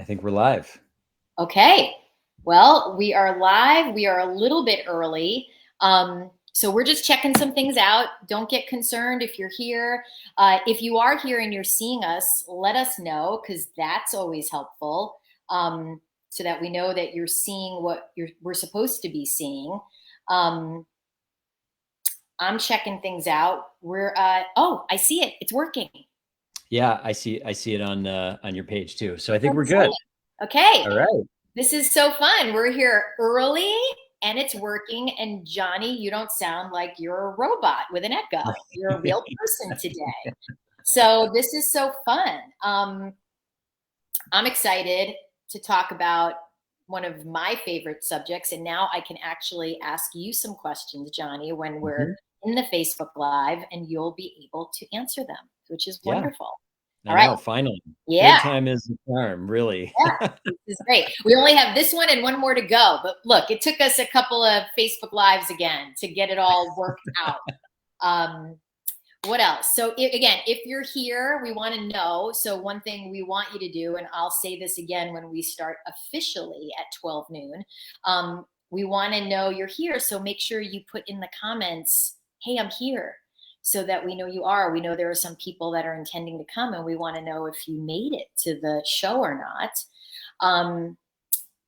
I think we're live. Okay. Well, we are live. We are a little bit early. So we're just checking some things out. Don't get concerned if you're here. If you are here and you're seeing us, let us know because that's always helpful, so that we know that you're seeing what we're supposed to be seeing. Um, I'm checking things out. Oh, I see it. It's working. Yeah, I see it on your page too. So I think we're good. Exciting. Okay. All right. This is so fun. We're here early and it's working. And Johnny, you don't sound like you're a robot with an echo. You're a real person today. So this is so fun. I'm excited to talk about one of my favorite subjects. And now I can actually ask you some questions, Johnny, when we're Mhm. in the Facebook Live, and you'll be able to answer them, which is Yeah, wonderful. I All right. know. Finally, Yeah. third time is the charm, really. Yeah, this is great. We only have this one and one more to go. But look, it took us a couple of Facebook Lives again to get it all worked out. Um, what else? So again, if you're here, we want to know. So one thing we want you to do, and I'll say this again when we start officially at 12 noon, we want to know you're here. So make sure you put in the comments, hey, I'm here, so that we know you are. We know there are some people that are intending to come, and we want to know if you made it to the show or not. Um,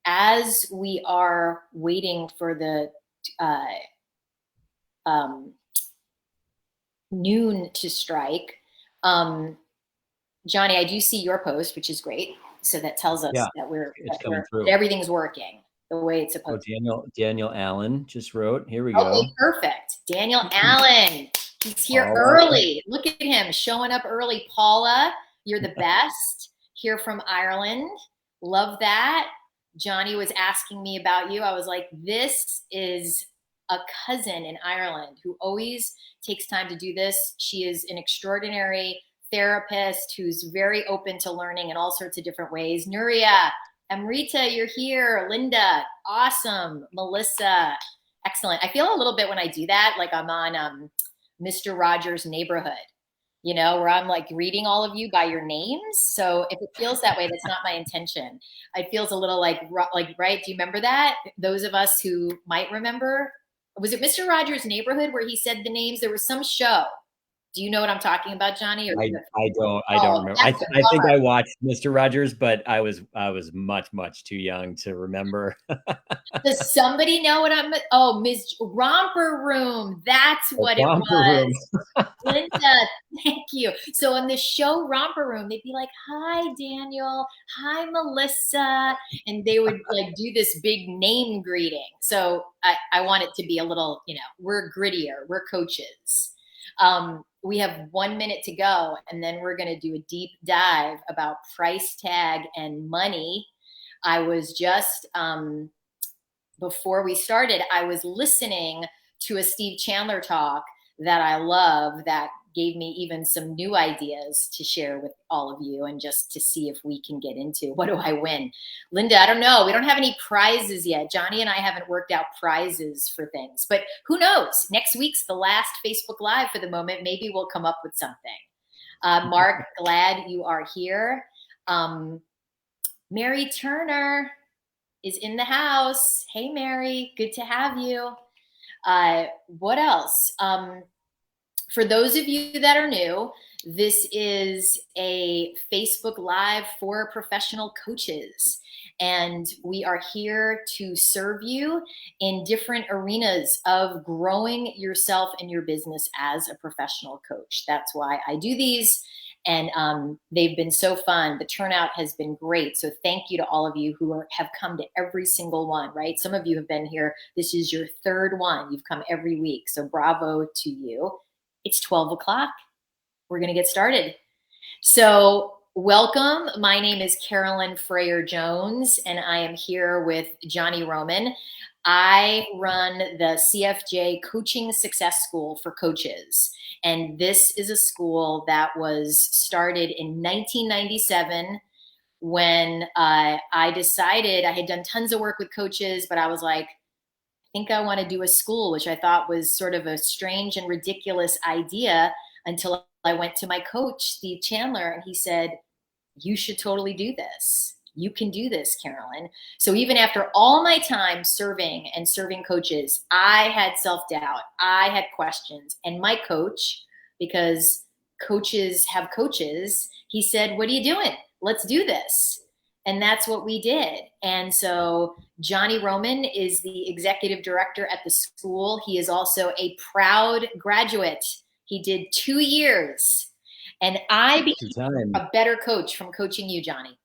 as we are waiting for the uh, um, noon to strike, um, Johnny, I do see your post, which is great. So that tells us Yeah, that we're it's that we're coming that through. everything's working the way it's Oh, supposed Daniel Allen just wrote. Here we to. Okay, go. perfect. Daniel Allen, he's here All right. early. Look at him showing up early. Paula, you're the best. Here from Ireland. Love that. Johnny was asking me about you. I was like, this is a cousin in Ireland who always takes time to do this. She is an extraordinary therapist who's very open to learning in all sorts of different ways. Nuria, Amrita, you're here. Linda, awesome. Melissa, excellent. I feel a little bit when I do that, like I'm on Mr. Rogers' Neighborhood, where I'm like reading all of you by your names. So if it feels that way, that's not my intention. It feels a little like, right? Do you remember that? Those of us who might remember, was it Mr. Rogers' Neighborhood where he said the names? There was some show. Do you know what I'm talking about, Johnny? Or I don't oh, remember. that's a I think bummer. I watched Mr. Rogers, but I was much too young to remember. Does somebody know what I'm? Oh, Ms. Romper Room. That's The what it Romper Room. was. Linda, thank you. So on the show Romper Room, they'd be like, "Hi, Daniel. Hi, Melissa," and they would like do this big name greeting. So I want it to be a little, we're grittier. We're coaches. We have 1 minute to go, and then we're going to do a deep dive about price tag and money. I was just before we started, I was listening to a Steve Chandler talk that I love that gave me even some new ideas to share with all of you and just to see if we can get into what do I win. Linda, I don't know. We don't have any prizes yet. Johnny and I haven't worked out prizes for things, but who knows? Next week's the last Facebook Live for the moment. Maybe we'll come up with something. Mark, glad you are here. Um, Mary Turner is in the house. Hey, Mary, good to have you. What else? For those of you that are new, this is a Facebook Live for professional coaches. And we are here to serve you in different arenas of growing yourself and your business as a professional coach. That's why I do these. And they've been so fun. The turnout has been great. So thank you to all of you who have come to every single one, right? Some of you have been here. This is your third one. You've come every week. So bravo to you. It's 12 o'clock. We're going to get started. So welcome. My name is Carolyn Freyer-Jones, and I am here with Johnny Roman. I run the CFJ Coaching Success School for coaches. And this is a school that was started in 1997 when I decided I had done tons of work with coaches, but I was like, I think I want to do a school, which I thought was sort of a strange and ridiculous idea until I went to my coach, Steve Chandler, and he said, you should totally do this. You can do this, Carolyn. So even after all my time serving and serving coaches, I had self-doubt. I had questions. And my coach, because coaches have coaches, he said, what are you doing? Let's do this. And that's what we did. And so Johnny Roman is the executive director at the school. He is also a proud graduate. He did 2 years. And I became a better coach from coaching you, Johnny.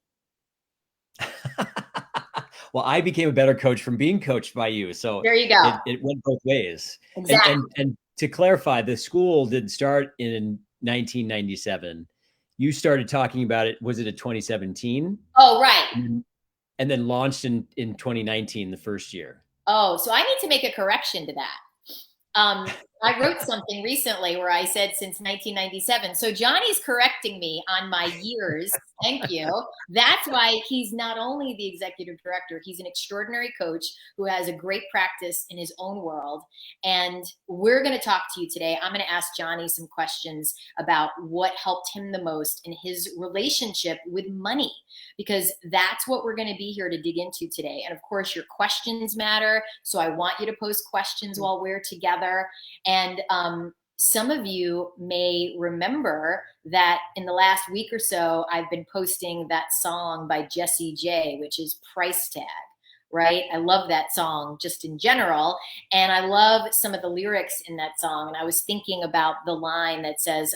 Well, I became a better coach from being coached by you. So there you go. It went both ways. Exactly. And to clarify, the school didn't start in 1997. You started talking about it, was it in 2017? Oh, right. And then launched in 2019, the first year. Oh, so I need to make a correction to that. I wrote something recently where I said since 1997. So Johnny's correcting me on my years. Thank you. That's why he's not only the executive director, he's an extraordinary coach who has a great practice in his own world. And we're going to talk to you today. I'm going to ask Johnny some questions about what helped him the most in his relationship with money, because that's what we're going to be here to dig into today. And of course, your questions matter. So I want you to post questions while we're together. And some of you may remember that in the last week or so, I've been posting that song by Jessie J, which is Pricetag, right? I love that song just in general. And I love some of the lyrics in that song. And I was thinking about the line that says,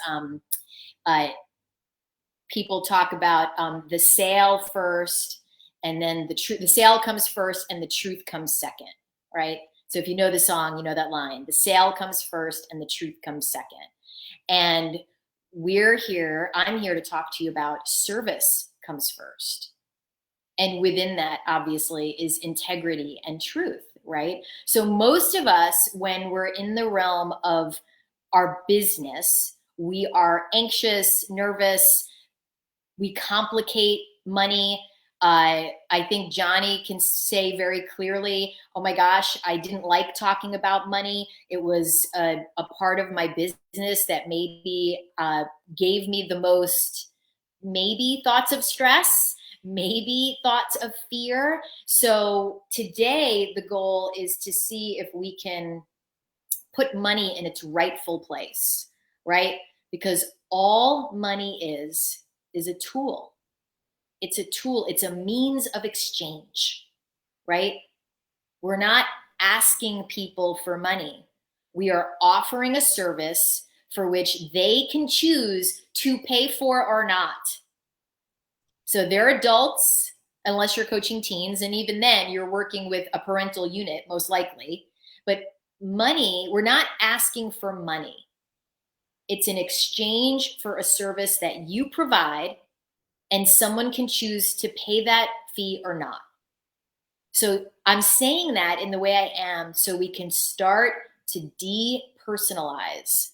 people talk about the sale first, and then the sale comes first and the truth comes second, right? So if you know the song, you know that line. The sale comes first and the truth comes second. And I'm here to talk to you about service comes first. And within that, obviously, is integrity and truth, right? So most of us, when we're in the realm of our business, we are anxious, nervous, we complicate money. I think Johnny can say very clearly, oh my gosh, I didn't like talking about money. It was a part of my business that maybe gave me the most, maybe thoughts of stress, maybe thoughts of fear. So today, the goal is to see if we can put money in its rightful place, right? Because all money is a tool. It's a tool. It's a means of exchange, right? We're not asking people for money. We are offering a service for which they can choose to pay for or not. So they're adults, unless you're coaching teens. And even then, you're working with a parental unit, most likely. But money, we're not asking for money. It's an exchange for a service that you provide, and someone can choose to pay that fee or not. So I'm saying that in the way I am so we can start to depersonalize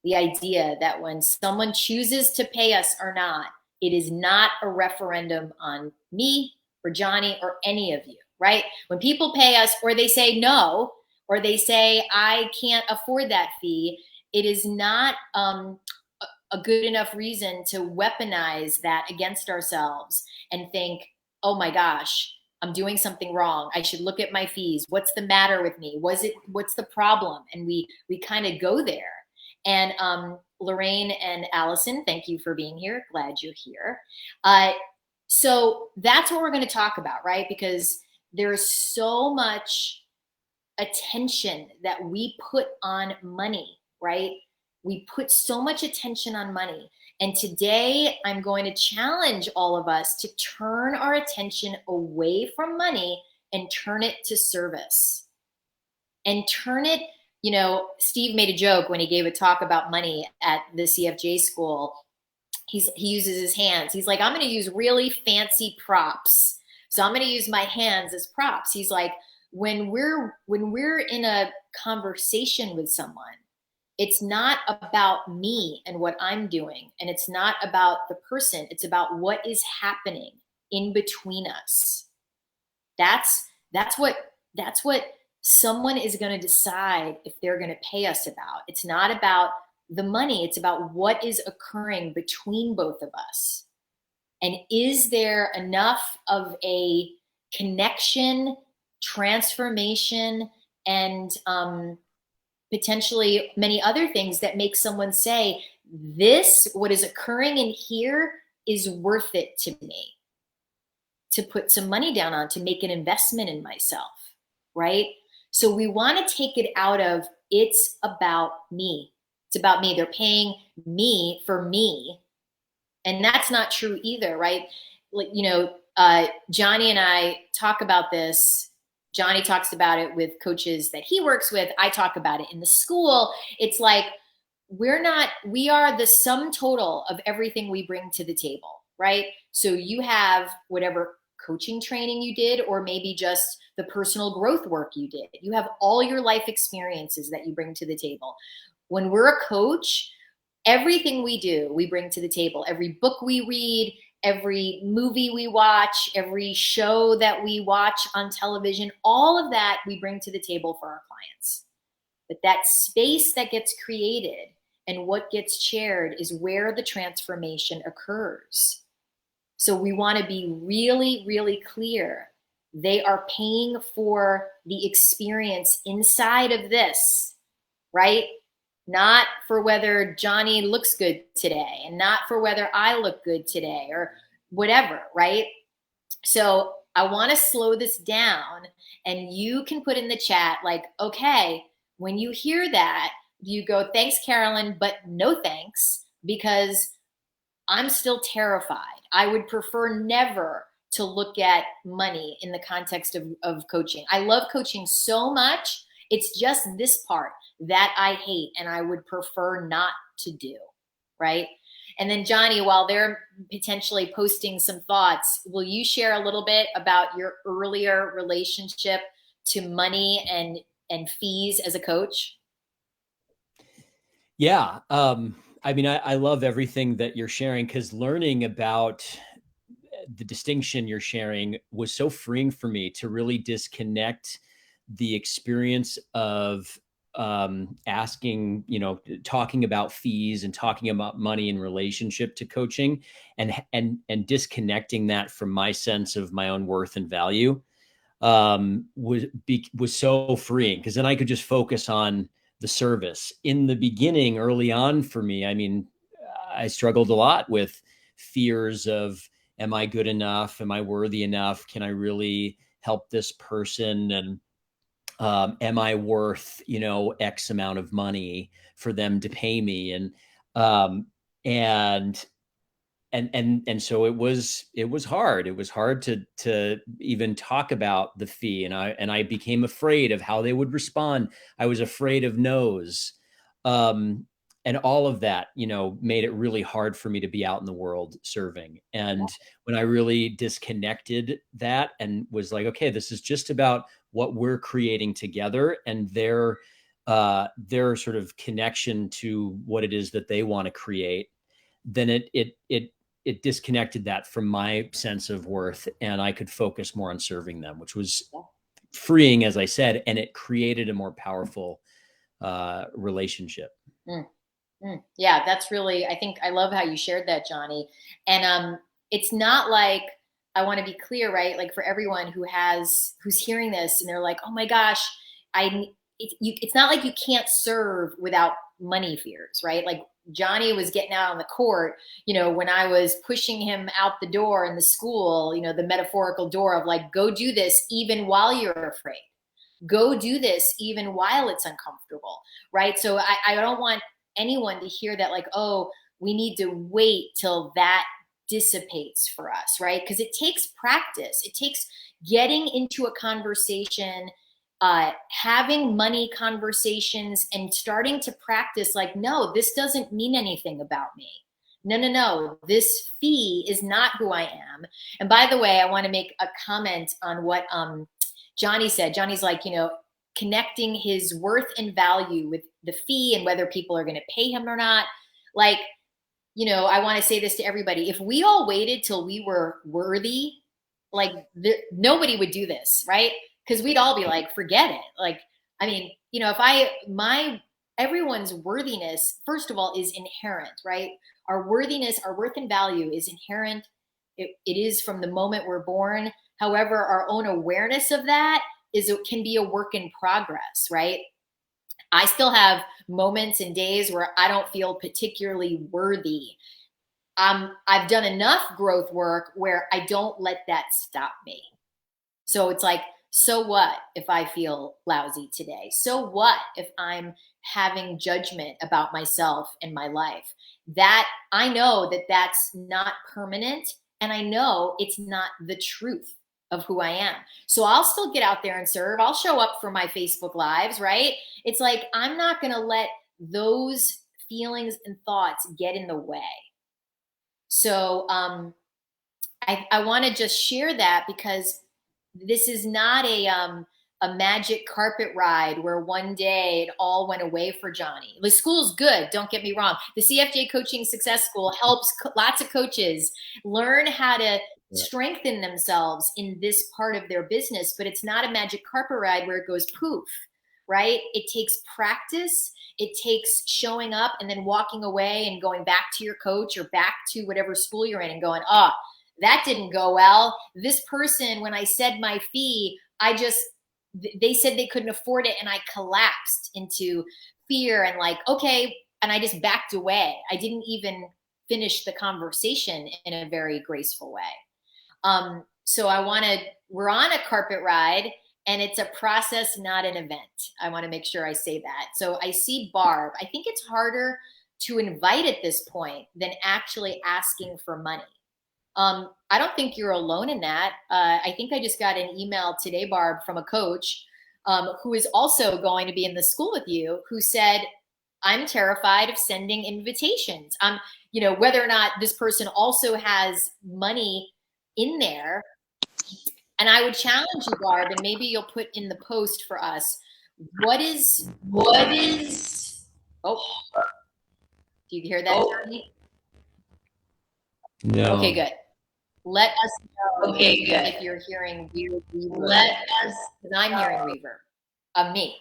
the idea that when someone chooses to pay us or not, it is not a referendum on me or Johnny or any of you, right? When people pay us or they say no, or they say, I can't afford that fee, it is not a good enough reason to weaponize that against ourselves and think, oh my gosh, I'm doing something wrong. I should look at my fees. What's the matter with me? What's the problem? And we kind of go there. And Lorraine and Allison, thank you for being here. Glad you're here. So that's what we're going to talk about, right? Because there's so much attention that we put on money, right? We put so much attention on money. And today I'm going to challenge all of us to turn our attention away from money and turn it to service. And turn it, you know, Steve made a joke when he gave a talk about money at the CFJ school. He uses his hands. He's like, I'm going to use really fancy props. So I'm going to use my hands as props. He's like, when we're in a conversation with someone, it's not about me and what I'm doing. And it's not about the person. It's about what is happening in between us. That's what someone is going to decide if they're going to pay us about. It's not about the money. It's about what is occurring between both of us. And is there enough of a connection, transformation, and potentially many other things that make someone say, this, what is occurring in here, is worth it to me to put some money down on, to make an investment in myself, right? So we want to take it out of, it's about me. It's about me. They're paying me for me. And that's not true either, right? Like, Johnny and I talk about this. Johnny talks about it with coaches that he works with. I talk about it in the school. It's like, we are the sum total of everything we bring to the table, right? So you have whatever coaching training you did, or maybe just the personal growth work you did. You have all your life experiences that you bring to the table. When we're a coach, everything we do, we bring to the table. Every book we read, every movie we watch, every show that we watch on television, all of that we bring to the table for our clients. But that space that gets created and what gets shared is where the transformation occurs. So we want to be really, really clear. They are paying for the experience inside of this, right? Not for whether Johnny looks good today, and not for whether I look good today, or whatever, right? So I want to slow this down, and you can put in the chat, like, okay, when you hear that, you go, thanks, Carolyn, but no thanks, because I'm still terrified. I would prefer never to look at money in the context of coaching. I love coaching so much. It's just this part that I hate and I would prefer not to do, right? And then Johnny, while they're potentially posting some thoughts, will you share a little bit about your earlier relationship to money and fees as a coach? Yeah. I mean, I love everything that you're sharing, because learning about the distinction you're sharing was so freeing for me to really disconnect the experience of asking, talking about fees and talking about money in relationship to coaching, and disconnecting that from my sense of my own worth and value, was so freeing, because then I could just focus on the service. In the beginning, early on for me, I mean, I struggled a lot with fears of, am I good enough? Am I worthy enough? Can I really help this person? And am I worth, X amount of money for them to pay me? Um, and and so it was hard. It was hard to even talk about the fee, and I became afraid of how they would respond. I was afraid of no's. And all of that, made it really hard for me to be out in the world serving. And when I really disconnected that and was like, okay, this is just about what we're creating together, and their sort of connection to what it is that they want to create, then it disconnected that from my sense of worth, and I could focus more on serving them, which was freeing, as I said, and it created a more powerful relationship. Mm. Yeah, that's really, I think I love how you shared that, Johnny. And it's not like, I want to be clear, right? Like for everyone who's hearing this and they're like, oh my gosh, it's not like you can't serve without money fears, right? Like Johnny was getting out on the court, when I was pushing him out the door in the school, the metaphorical door of like, go do this even while you're afraid. Go do this even while it's uncomfortable, right? So I don't want anyone to hear that like, oh, we need to wait till that dissipates for us, right? Because it takes practice. It takes getting into a conversation, having money conversations, and starting to practice like, no, this doesn't mean anything about me. No, this fee is not who I am. And by the way, I want to make a comment on what Johnny said. Johnny's like, connecting his worth and value with the fee and whether people are going to pay him or not. Like, I want to say this to everybody. If we all waited till we were worthy, like nobody would do this, right? Because we'd all be like, forget it. Like, I mean, everyone's worthiness, first of all, is inherent, right? Our worthiness, our worth and value is inherent It is from the moment we're born. However, our own awareness of that can be a work in progress, right? I still have moments and days where I don't feel particularly worthy. I've done enough growth work where I don't let that stop me. So it's like, so what if I feel lousy today? So what if I'm having judgment about myself and my life? That I know that that's not permanent, and I know it's not the truth of who I am. So I'll still get out there and serve. I'll show up for my Facebook lives, right? It's like I'm not going to let those feelings and thoughts get in the way. So I want to just share that because this is not a magic carpet ride where one day it all went away for Johnny. The school's good, don't get me wrong. The CFJ Coaching Success School helps lots of coaches learn how to strengthen themselves in this part of their business, but it's not a magic carpet ride where it goes poof, right? It takes practice. It takes showing up and then walking away and going back to your coach or back to whatever school you're in and going, oh, that didn't go well. This person, when I said my fee, they said they couldn't afford it. And I collapsed into fear and like, okay. And I just backed away. I didn't even finish the conversation in a very graceful way. So we're on a carpet ride and it's a process, not an event. I want to make sure I say that. So I see Barb. I think it's harder to invite at this point than actually asking for money. I don't think you're alone in that. I think I just got an email today, Barb, from a coach who is also going to be in the school with you, who said, I'm terrified of sending invitations. Whether or not this person also has money in there. And I would challenge you, Barb, and maybe you'll put in the post for us. What is, oh, do you hear that, Johnny? No. Okay, good. Let us know if you're hearing weird reverb. Because I'm hearing reverb of me.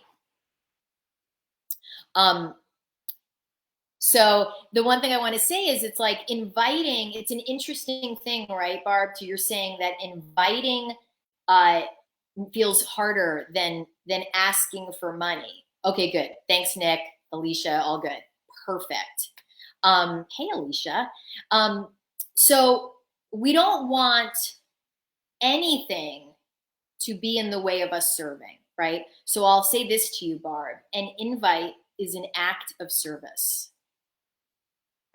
So the one thing I want to say is it's like inviting, it's an interesting thing, right, Barb, to you're saying that inviting feels harder than asking for money. Okay, good. Thanks, Nick, Alicia, all good. Perfect. Hey, Alicia. So we don't want anything to be in the way of us serving, right? So I'll say this to you, Barb. An invite is an act of service.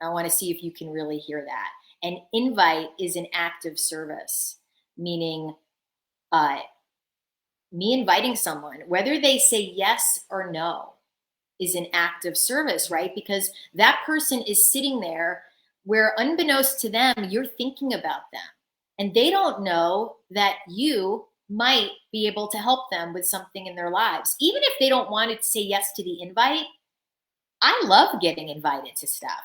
I want to see if you can really hear that. An invite is an act of service, meaning me inviting someone, whether they say yes or no, is an act of service, right? Because that person is sitting there where, unbeknownst to them, you're thinking about them. And they don't know that you might be able to help them with something in their lives. Even if they don't want to say yes to the invite, I love getting invited to stuff.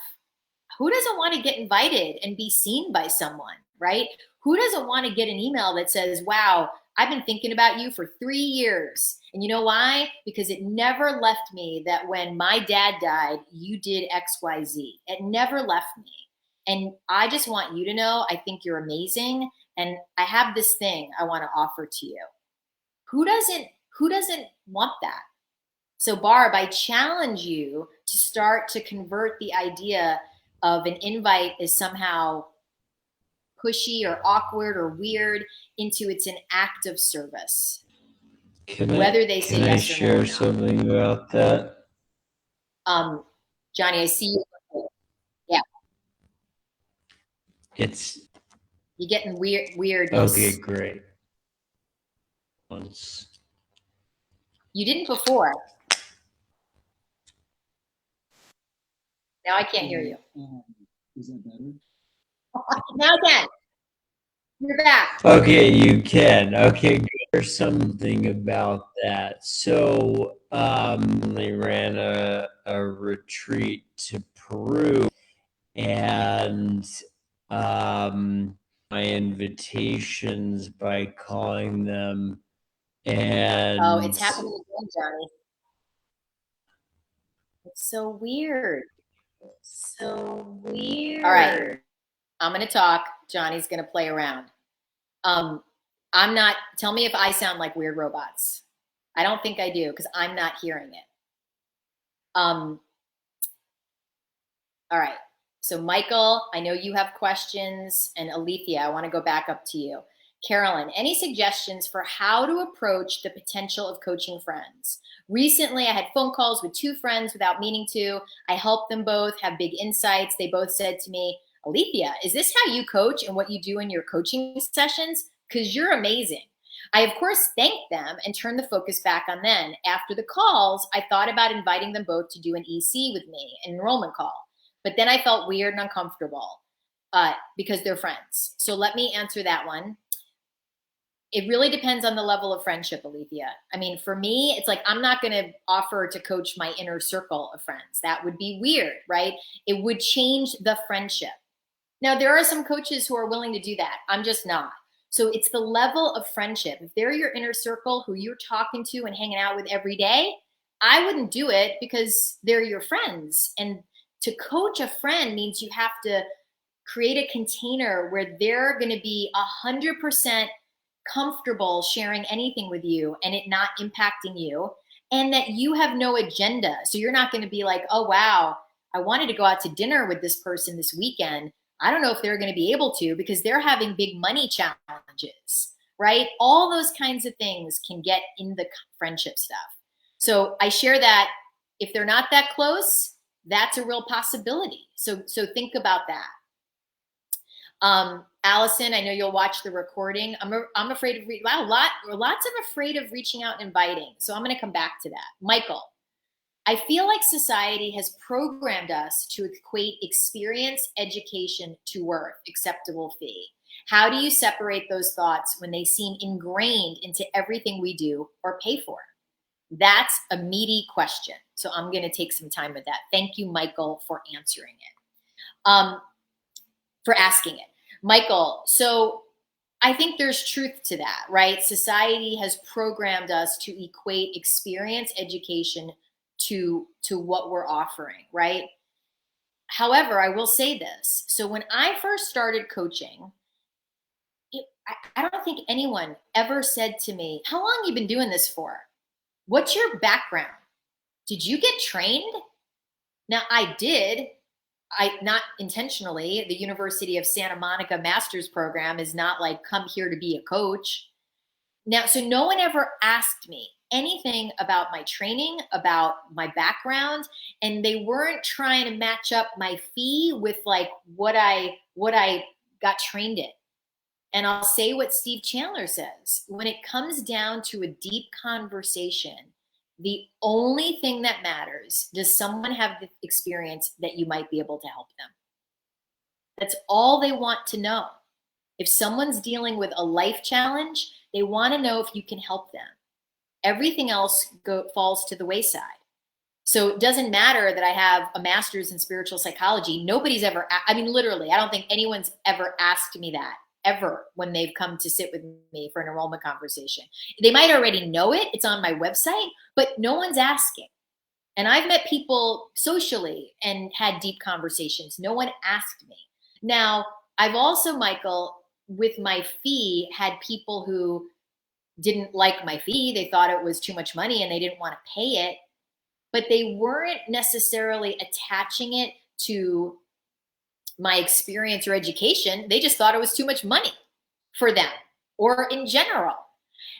Who doesn't want to get invited and be seen by someone, right? Who doesn't want to get an email that says, wow, I've been thinking about you for 3 years. And you know why? Because it never left me that when my dad died, you did XYZ. It never left me. And I just want you to know, I think you're amazing. And I have this thing I want to offer to you. Who doesn't want that? So Barb, I challenge you to start to convert the idea of an invite as somehow pushy or awkward or weird into it's an act of service. Whether they say yes or no. Can I share something about that? Johnny, I see you. Yeah. You're getting weirdness. Okay, great. Once. You didn't before. Now I can't hear you. Is that better? Now I can. You're back. Okay, you can. Okay, good. There's something about that. So they ran a retreat to Peru, and my invitations by calling them, and oh, it's happening again, Johnny. It's so weird. So weird. All right. I'm going to talk. Johnny's going to play around. Tell me if I sound like weird robots. I don't think I do because I'm not hearing it. All right. So Michael, I know you have questions, and Alethea, I want to go back up to you. Carolyn, any suggestions for how to approach the potential of coaching friends? Recently, I had phone calls with 2 friends without meaning to. I helped them both have big insights. They both said to me, Alethea, is this how you coach and what you do in your coaching sessions? Because you're amazing. I, of course, thanked them and turned the focus back on them. After the calls, I thought about inviting them both to do an EC with me, an enrollment call. But then I felt weird and uncomfortable because they're friends. So let me answer that one. It really depends on the level of friendship, Alethea. I mean, for me, it's like I'm not going to offer to coach my inner circle of friends. That would be weird, right? It would change the friendship. Now, there are some coaches who are willing to do that. I'm just not. So it's the level of friendship. If they're your inner circle who you're talking to and hanging out with every day, I wouldn't do it because they're your friends. And to coach a friend means you have to create a container where they're going to be 100% comfortable sharing anything with you and it not impacting you, and that you have no agenda. So you're not going to be like, oh, wow, I wanted to go out to dinner with this person this weekend. I don't know if they're going to be able to because they're having big money challenges, right? All those kinds of things can get in the friendship stuff. So I share that if they're not that close, that's a real possibility. So think about that. Allison, I know you'll watch the recording. I'm afraid of lots of afraid of reaching out and inviting. So I'm going to come back to that. Michael, I feel like society has programmed us to equate experience, education to worth, acceptable fee. How do you separate those thoughts when they seem ingrained into everything we do or pay for? That's a meaty question. So I'm going to take some time with that. Thank you, Michael, for answering it. For asking it. Michael, so I think there's truth to that, right? Society has programmed us to equate experience, education to what we're offering, right? However, I will say this. So when I first started coaching, I don't think anyone ever said to me, how long have you been doing this for? What's your background? Did you get trained? Now, I did. Not intentionally. The University of Santa Monica master's program is not like, come here to be a coach. Now, so no one ever asked me anything about my training, about my background, and they weren't trying to match up my fee with like what I got trained in. And I'll say what Steve Chandler says. When it comes down to a deep conversation, the only thing that matters, does someone have the experience that you might be able to help them? That's all they want to know. If someone's dealing with a life challenge, they want to know if you can help them. Everything else falls to the wayside. So it doesn't matter that I have a master's in spiritual psychology. Nobody's ever, I mean, literally, I don't think anyone's ever asked me that ever when they've come to sit with me for an enrollment conversation. They might already know it. It's on my website, but no one's asking. And I've met people socially and had deep conversations. No one asked me. Now, I've also, Michael, with my fee, had people who didn't like my fee. They thought it was too much money and they didn't want to pay it, but they weren't necessarily attaching it to my experience or education. They just thought it was too much money for them or in general.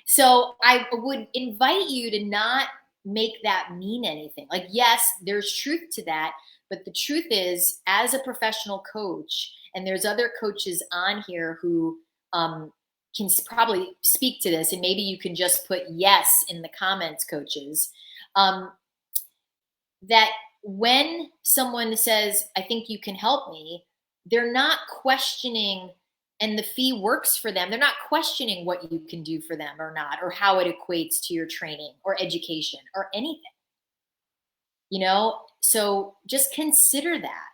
So I would invite you to not make that mean anything. Like, yes, there's truth to that, but the truth is, as a professional coach, and there's other coaches on here who can probably speak to this, and maybe you can just put yes in the comments, coaches, that when someone says, I think you can help me, they're not questioning, and the fee works for them. They're not questioning what you can do for them or not, or how it equates to your training or education or anything. You know, so just consider that.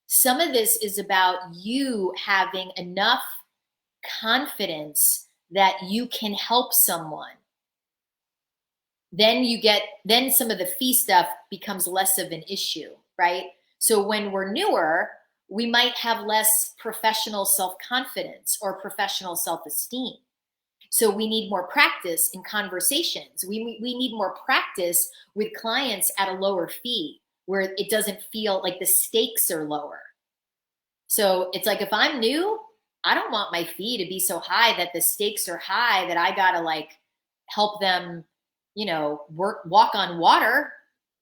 Some of this is about you having enough confidence that you can help someone. Then some of the fee stuff becomes less of an issue, right? So when we're newer, we might have less professional self-confidence or professional self-esteem. So we need more practice in conversations. We need more practice with clients at a lower fee where it doesn't feel like the stakes are lower. So it's like, if I'm new, I don't want my fee to be so high that the stakes are high that I gotta like help them, walk on water.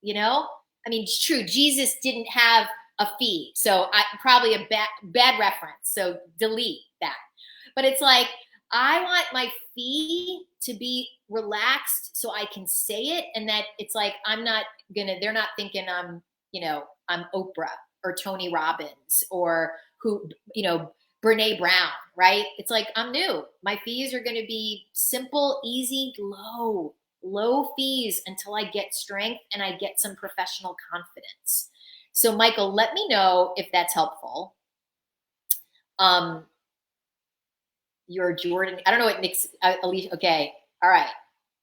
I mean, it's true. Jesus didn't have a fee, so probably a bad reference. So delete that. But it's like, I want my fee to be relaxed so I can say it, and that it's like, they're not thinking I'm Oprah or Tony Robbins or Brene Brown, right? It's like, I'm new. My fees are going to be simple, easy, low fees until I get strength and I get some professional confidence. So Michael, let me know if that's helpful. You're Jordan. I don't know what Nick's, Alicia. Okay. All right.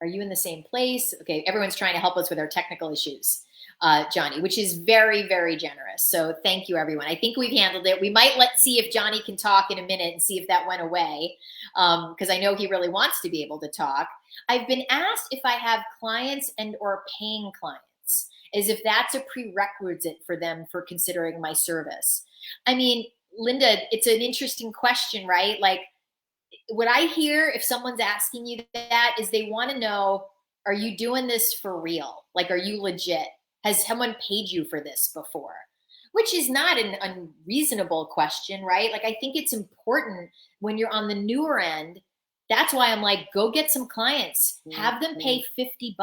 Are you in the same place? Okay. Everyone's trying to help us with our technical issues, Johnny, which is very, very generous. So thank you, everyone. I think we've handled it. We might let's see if Johnny can talk in a minute and see if that went away. Because I know he really wants to be able to talk. I've been asked if I have clients and or paying clients, as if that's a prerequisite for them for considering my service. I mean, Linda, it's an interesting question, right? Like, what I hear if someone's asking you that is they want to know, are you doing this for real? Like, are you legit? Has someone paid you for this before? Which is not an unreasonable question, right? Like, I think it's important when you're on the newer end. That's why I'm like, go get some clients, have them pay $50.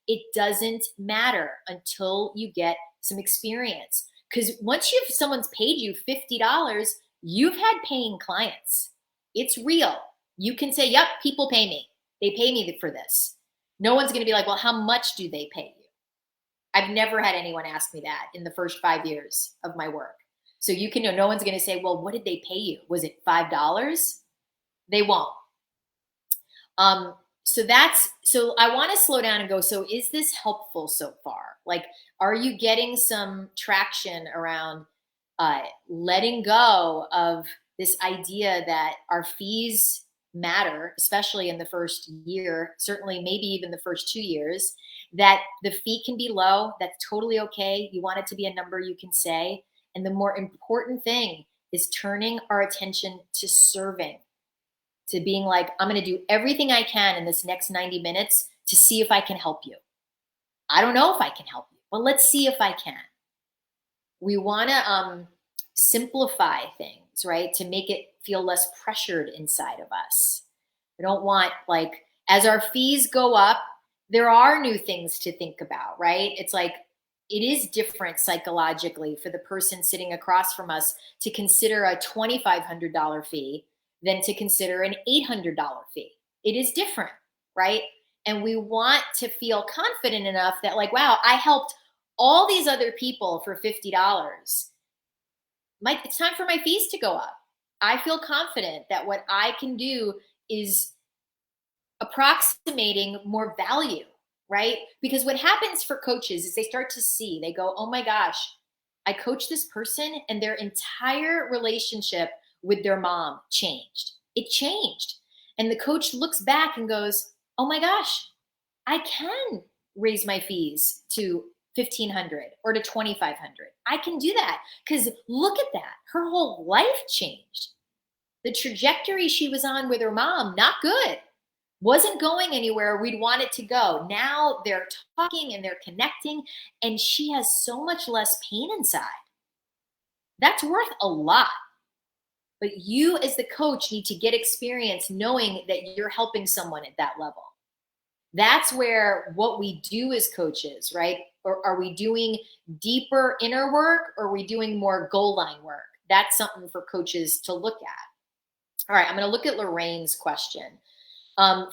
It doesn't matter until you get some experience. Because once someone's paid you $50, you've had paying clients. It's real. You can say, yep, people pay me. They pay me for this. No one's going to be like, well, how much do they pay you? I've never had anyone ask me that in the first 5 years of my work. So you can know, no one's going to say, well, what did they pay you? Was it $5? They won't. So I want to slow down and go, so is this helpful so far? Like, are you getting some traction around letting go of this idea that our fees matter, especially in the first year, certainly maybe even the first 2 years, that the fee can be low. That's totally okay. You want it to be a number you can say. And the more important thing is turning our attention to serving, to being like, I'm going to do everything I can in this next 90 minutes to see if I can help you. I don't know if I can help you, but let's see if I can. We want to simplify things, right? To make it feel less pressured inside of us. We don't want, like, as our fees go up, there are new things to think about, right? It's like, it is different psychologically for the person sitting across from us to consider a $2,500 fee than to consider an $800 fee. It is different, right? And we want to feel confident enough that, like, wow, I helped all these other people for $50. It's time for my fees to go up. I feel confident that what I can do is approximating more value, right? Because what happens for coaches is they start to see, they go, oh my gosh, I coached this person and their entire relationship with their mom changed. It changed. And the coach looks back and goes, oh my gosh, I can raise my fees to $1,500 or to $2,500. I can do that because look at that. Her whole life changed. The trajectory she was on with her mom, not good. Wasn't going anywhere we'd want it to go. Now they're talking and they're connecting, and she has so much less pain inside. That's worth a lot. But you as the coach need to get experience knowing that you're helping someone at that level. That's where what we do as coaches, right? Or are we doing deeper inner work, or are we doing more goal line work? That's something for coaches to look at. All right, I'm going to look at Lorraine's question.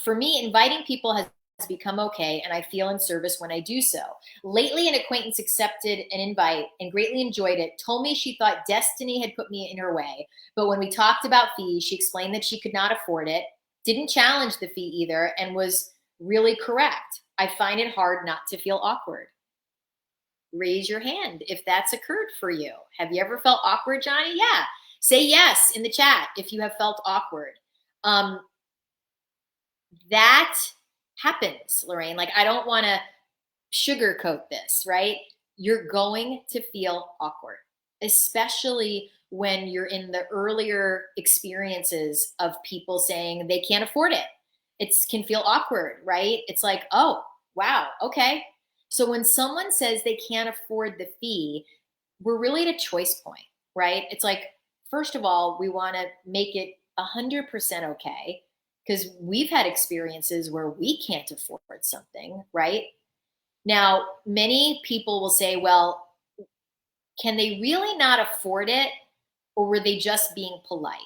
For me, inviting people has become okay, and I feel in service when I do so. Lately, an acquaintance accepted an invite and greatly enjoyed it, told me she thought destiny had put me in her way. But when we talked about fees, she explained that she could not afford it, didn't challenge the fee either, and was really correct. I find it hard not to feel awkward. Raise your hand if that's occurred for you. Have you ever felt awkward, Johnny? Yeah. Say yes in the chat if you have felt awkward. That happens, Lorraine. Like, I don't want to sugarcoat this, right? You're going to feel awkward, especially when you're in the earlier experiences of people saying they can't afford it. It can feel awkward, right? It's like, oh, wow, okay. So when someone says they can't afford the fee, we're really at a choice point, right? It's like, first of all, we want to make it 100% okay, because we've had experiences where we can't afford something, right? Now, many people will say, well, can they really not afford it? Or were they just being polite?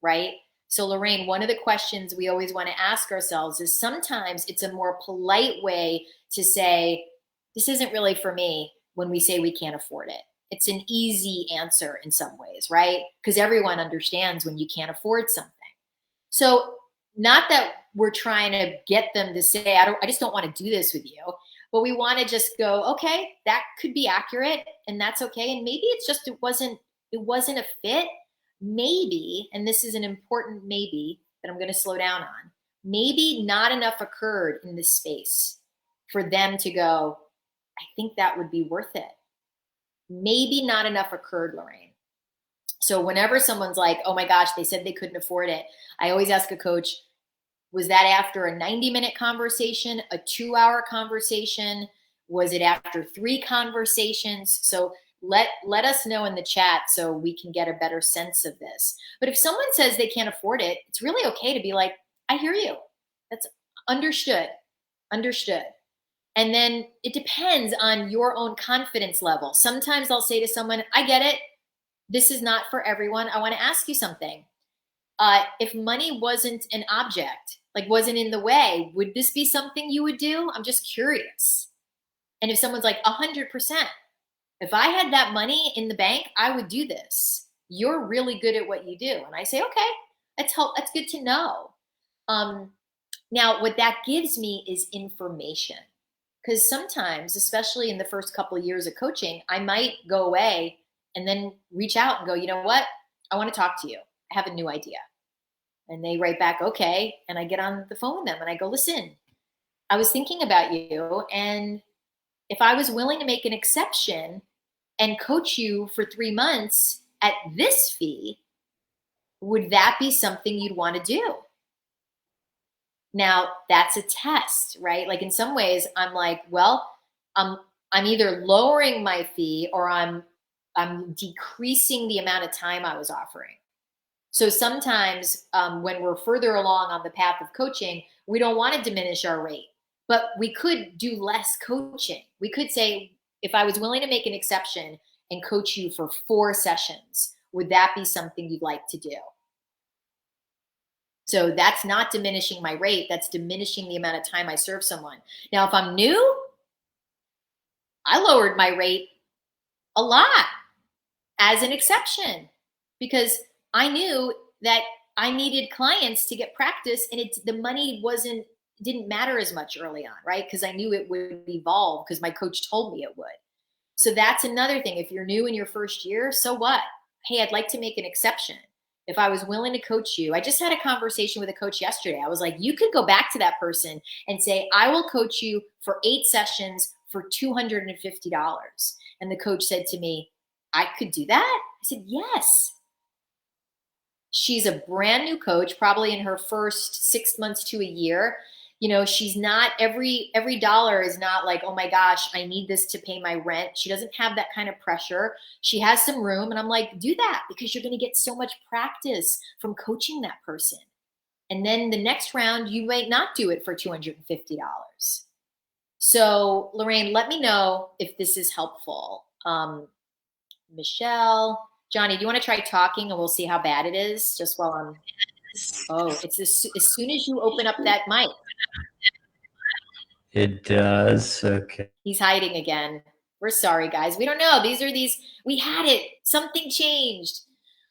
Right? So, Lorraine, one of the questions we always want to ask ourselves is, sometimes it's a more polite way to say, this isn't really for me, when we say we can't afford it. It's an easy answer in some ways, right? Because everyone understands when you can't afford something. So, not that we're trying to get them to say, I just don't want to do this with you. But we want to just go, okay, that could be accurate, and that's okay. And maybe it's just, it wasn't a fit. Maybe, and this is an important maybe that I'm going to slow down on, maybe not enough occurred in this space for them to go, I think that would be worth it. Maybe not enough occurred, Lorraine. So whenever someone's like, oh my gosh, they said they couldn't afford it, I always ask a coach, was that after a 90-minute conversation, a 2-hour conversation? Was it after 3 conversations? So let us know in the chat so we can get a better sense of this. But if someone says they can't afford it, it's really okay to be like, I hear you. That's understood. Understood. And then it depends on your own confidence level. Sometimes I'll say to someone, I get it. This is not for everyone. I want to ask you something. If money wasn't an object, like wasn't in the way, would this be something you would do? I'm just curious. And if someone's like 100%, if I had that money in the bank, I would do this. You're really good at what you do. And I say, okay, that's good to know. Now, what that gives me is information. Because sometimes, especially in the first couple of years of coaching, I might go away and then reach out and go, you know what? I want to talk to you. I have a new idea. And they write back, okay. And I get on the phone with them and I go, listen, I was thinking about you. And if I was willing to make an exception and coach you for 3 months at this fee, would that be something you'd want to do? Now, that's a test, right? Like, in some ways, I'm like, well, I'm either lowering my fee or I'm decreasing the amount of time I was offering. So sometimes when we're further along on the path of coaching, we don't want to diminish our rate, but we could do less coaching. We could say, if I was willing to make an exception and coach you for 4 sessions, would that be something you'd like to do? So that's not diminishing my rate. That's diminishing the amount of time I serve someone. Now, if I'm new, I lowered my rate a lot as an exception, because I knew that I needed clients to get practice, and the money didn't matter as much early on, right? Because I knew it would evolve because my coach told me it would. So that's another thing. If you're new in your first year, so what? Hey, I'd like to make an exception. If I was willing to coach you, I just had a conversation with a coach yesterday. I was like, you could go back to that person and say, I will coach you for 8 sessions for $250. And the coach said to me, I could do that? I said, yes. She's a brand new coach, probably in her first 6 months to a year. You know, she's not, every dollar is not like, oh my gosh, I need this to pay my rent. She doesn't have that kind of pressure. She has some room. And I'm like, do that, because you're going to get so much practice from coaching that person. And then the next round, you might not do it for $250. So Lorraine, let me know if this is helpful. Michelle, Johnny, do you want to try talking and we'll see how bad it is just while I'm, oh, it's as soon as you open up that mic. It does. Okay. He's hiding again. We're sorry, guys. We don't know. We had it. Something changed.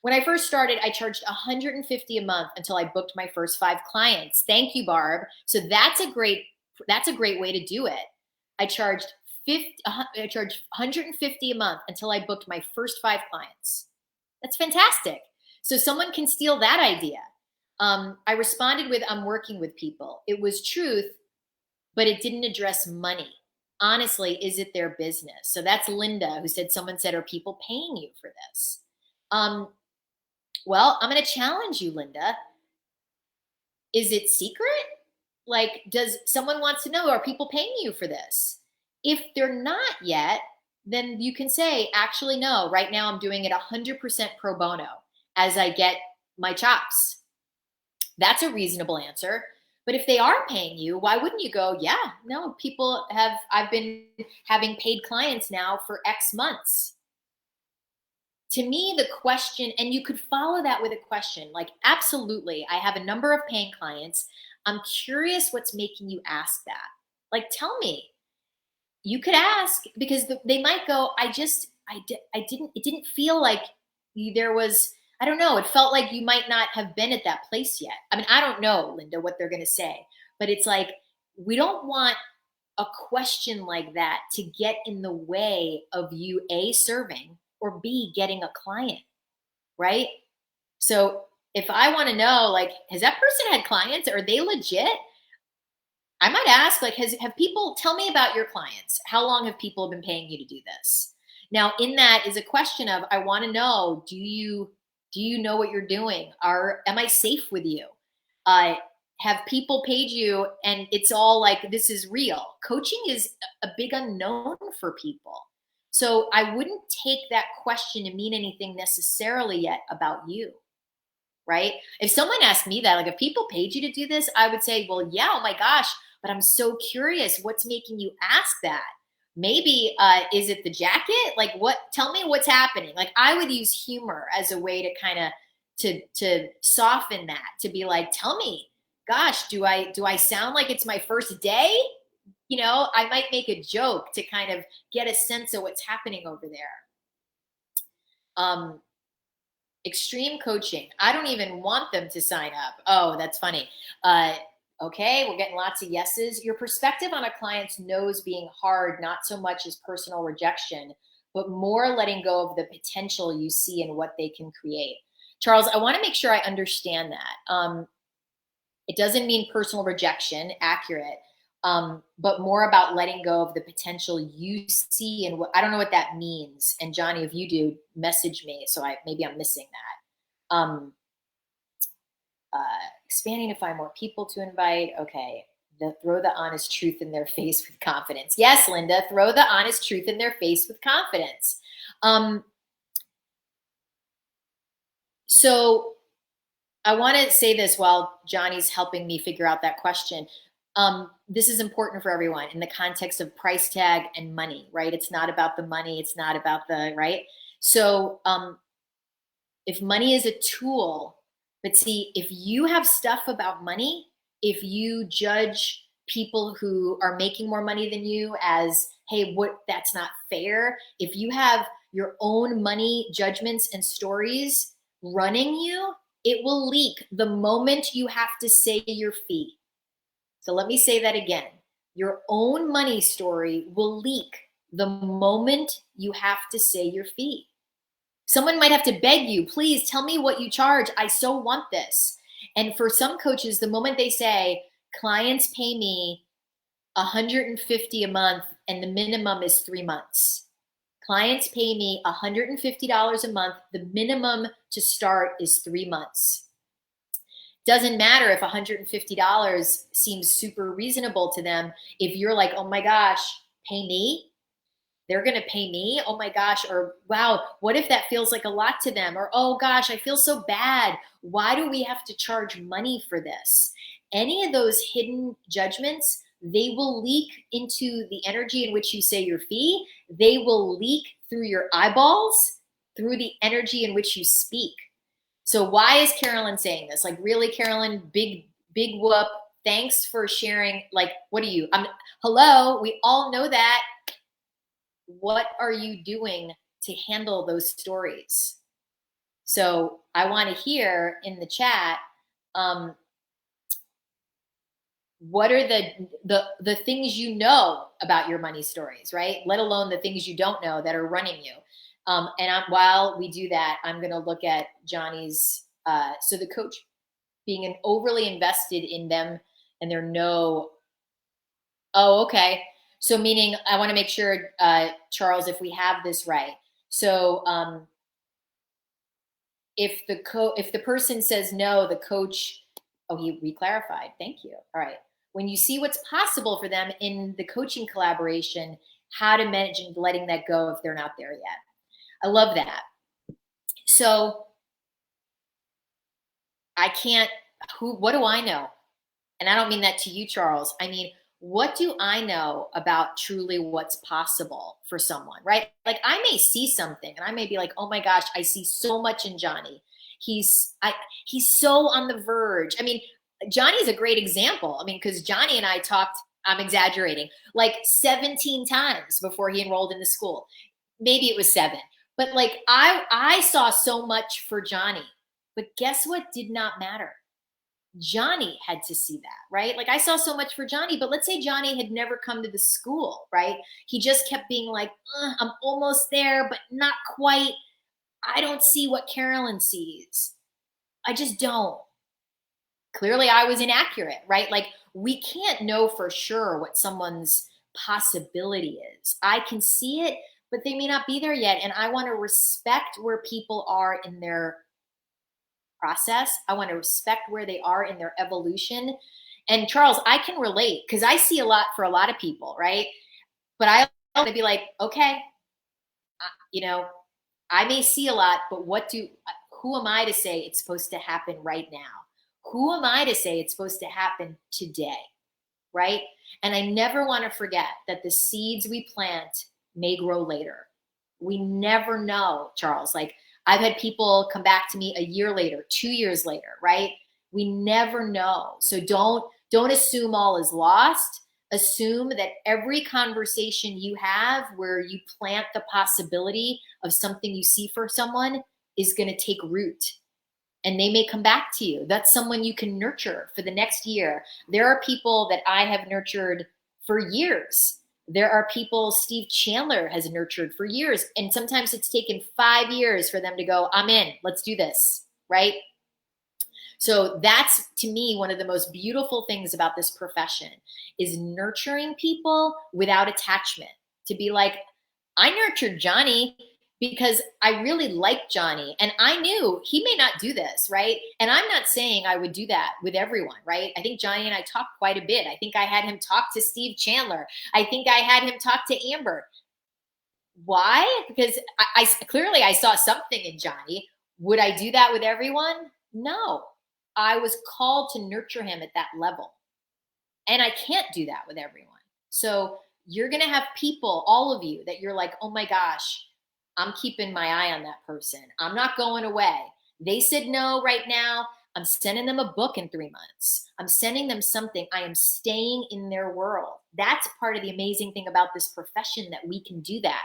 When I first started, I charged $150 a month until I booked my first 5 clients. Thank you, Barb. So that's a great way to do it. I charged I charged 150 a month until I booked my first 5 clients. That's fantastic. So someone can steal that idea. I responded with, I'm working with people. It was truth, but it didn't address money. Honestly, is it their business? So that's Linda, who said, someone said, are people paying you for this? Well, I'm going to challenge you, Linda. Is it secret? Like, does someone wants to know, are people paying you for this? If they're not yet, then you can say, actually, no, right now I'm doing it 100% pro bono as I get my chops. That's a reasonable answer. But if they are paying you, why wouldn't you go, yeah, no, I've been having paid clients now for X months. To me, the question, and you could follow that with a question, like, absolutely, I have a number of paying clients. I'm curious what's making you ask that. Like, tell me. You could ask, because they might go, it didn't feel like there was, I don't know, it felt like you might not have been at that place yet. I mean, I don't know, Linda, what they're going to say, but it's like, we don't want a question like that to get in the way of you, A, serving, or B, getting a client, right? So if I want to know, like, has that person had clients? Are they legit? I might ask, like, have people, tell me about your clients. How long have people been paying you to do this? Now, in that is a question of, I want to know, do you know what you're doing? Am I safe with you? Have people paid you and it's all like, this is real? Coaching is a big unknown for people. So I wouldn't take that question to mean anything necessarily yet about you, right? If someone asked me that, like, if people paid you to do this, I would say, well, yeah, oh my gosh, but I'm so curious. What's making you ask that? Maybe, is it the jacket? Like, tell me what's happening. Like, I would use humor as a way to kind of, to soften that, to be like, tell me, gosh, do I sound like it's my first day? You know, I might make a joke to kind of get a sense of what's happening over there. Extreme coaching. I don't even want them to sign up. Oh, that's funny. Okay, we're getting lots of yeses. Your perspective on a client's no's being hard, not so much as personal rejection, but more letting go of the potential you see in what they can create. Charles, I want to make sure I understand that. It doesn't mean personal rejection, accurate, but more about letting go of the potential you see and what, I don't know what that means. And Johnny, if you do, message me. So maybe I'm missing that. Expanding to find more people to invite. Okay. Throw the honest truth in their face with confidence. Yes, Linda, throw the honest truth in their face with confidence. So I want to say this while Johnny's helping me figure out that question. This is important for everyone in the context of price tag and money, right? It's not about the money. It's not about the, right? So if money is a tool, but see, if you have stuff about money, if you judge people who are making more money than you as, hey, that's not fair. If you have your own money judgments and stories running you, it will leak the moment you have to say your fee. So let me say that again. Your own money story will leak the moment you have to say your fee. Someone might have to beg you, please tell me what you charge. I so want this. And for some coaches, the moment they say, clients pay me $150 a month and the minimum is 3 months. Clients pay me $150 a month. The minimum to start is 3 months. Doesn't matter if $150 seems super reasonable to them. If you're like, oh my gosh, pay me, they're going to pay me. Oh my gosh. Or wow, what if that feels like a lot to them? Or, oh gosh, I feel so bad. Why do we have to charge money for this? Any of those hidden judgments, they will leak into the energy in which you say your fee. They will leak through your eyeballs, through the energy in which you speak. So why is Carolyn saying this? Like, really, Carolyn, big whoop. Thanks for sharing. Like, what are you? Hello, we all know that. What are you doing to handle those stories? So I want to hear in the chat, what are the things you know about your money stories, right? Let alone the things you don't know that are running you. While we do that, I'm going to look at Johnny's, so the coach being an overly invested in them and their no. Oh, okay. So meaning I want to make sure, Charles, if we have this right. So if the person says no, the coach, oh, he reclarified. Thank you. All right. When you see what's possible for them in the coaching collaboration, how to manage and letting that go if they're not there yet. I love that. So I can't, what do I know? And I don't mean that to you, Charles. I mean, what do I know about truly what's possible for someone, right? Like I may see something and I may be like, oh my gosh, I see so much in Johnny. He's so on the verge. I mean, Johnny's a great example. I mean, because Johnny and I talked, I'm exaggerating, like 17 times before he enrolled in the school. Maybe it was 7. But like I saw so much for Johnny. But guess what did not matter? Johnny had to see that, right? Like I saw so much for Johnny, but let's say Johnny had never come to the school, right? He just kept being like, I'm almost there, but not quite. I don't see what Carolyn sees. I just don't. Clearly, I was inaccurate, right? Like we can't know for sure what someone's possibility is. I can see it, but they may not be there yet. And I want to respect where people are in their process. I want to respect where they are in their evolution. And Charles, I can relate because I see a lot for a lot of people, right? But I want to be like, okay, you know, I may see a lot, but who am I to say it's supposed to happen right now? Who am I to say it's supposed to happen today? Right? And I never want to forget that the seeds we plant may grow later. We never know, Charles. Like I've had people come back to me a year later, 2 years later, right? We never know. So don't assume all is lost. Assume that every conversation you have where you plant the possibility of something you see for someone is going to take root and they may come back to you. That's someone you can nurture for the next year. There are people that I have nurtured for years. There are people Steve Chandler has nurtured for years. And sometimes it's taken 5 years for them to go, I'm in, let's do this, right? So that's, to me, one of the most beautiful things about this profession is nurturing people without attachment. To be like, I nurtured Johnny because I really like Johnny and I knew he may not do this, right? And I'm not saying I would do that with everyone, right? I think Johnny and I talked quite a bit. I think I had him talk to Steve Chandler. I think I had him talk to Amber. Why? Because I clearly I saw something in Johnny. Would I do that with everyone? No. I was called to nurture him at that level. And I can't do that with everyone. So you're going to have people, all of you, that you're like, oh my gosh, I'm keeping my eye on that person. I'm not going away. They said no right now. I'm sending them a book in 3 months. I'm sending them something. I am staying in their world. That's part of the amazing thing about this profession, that we can do that.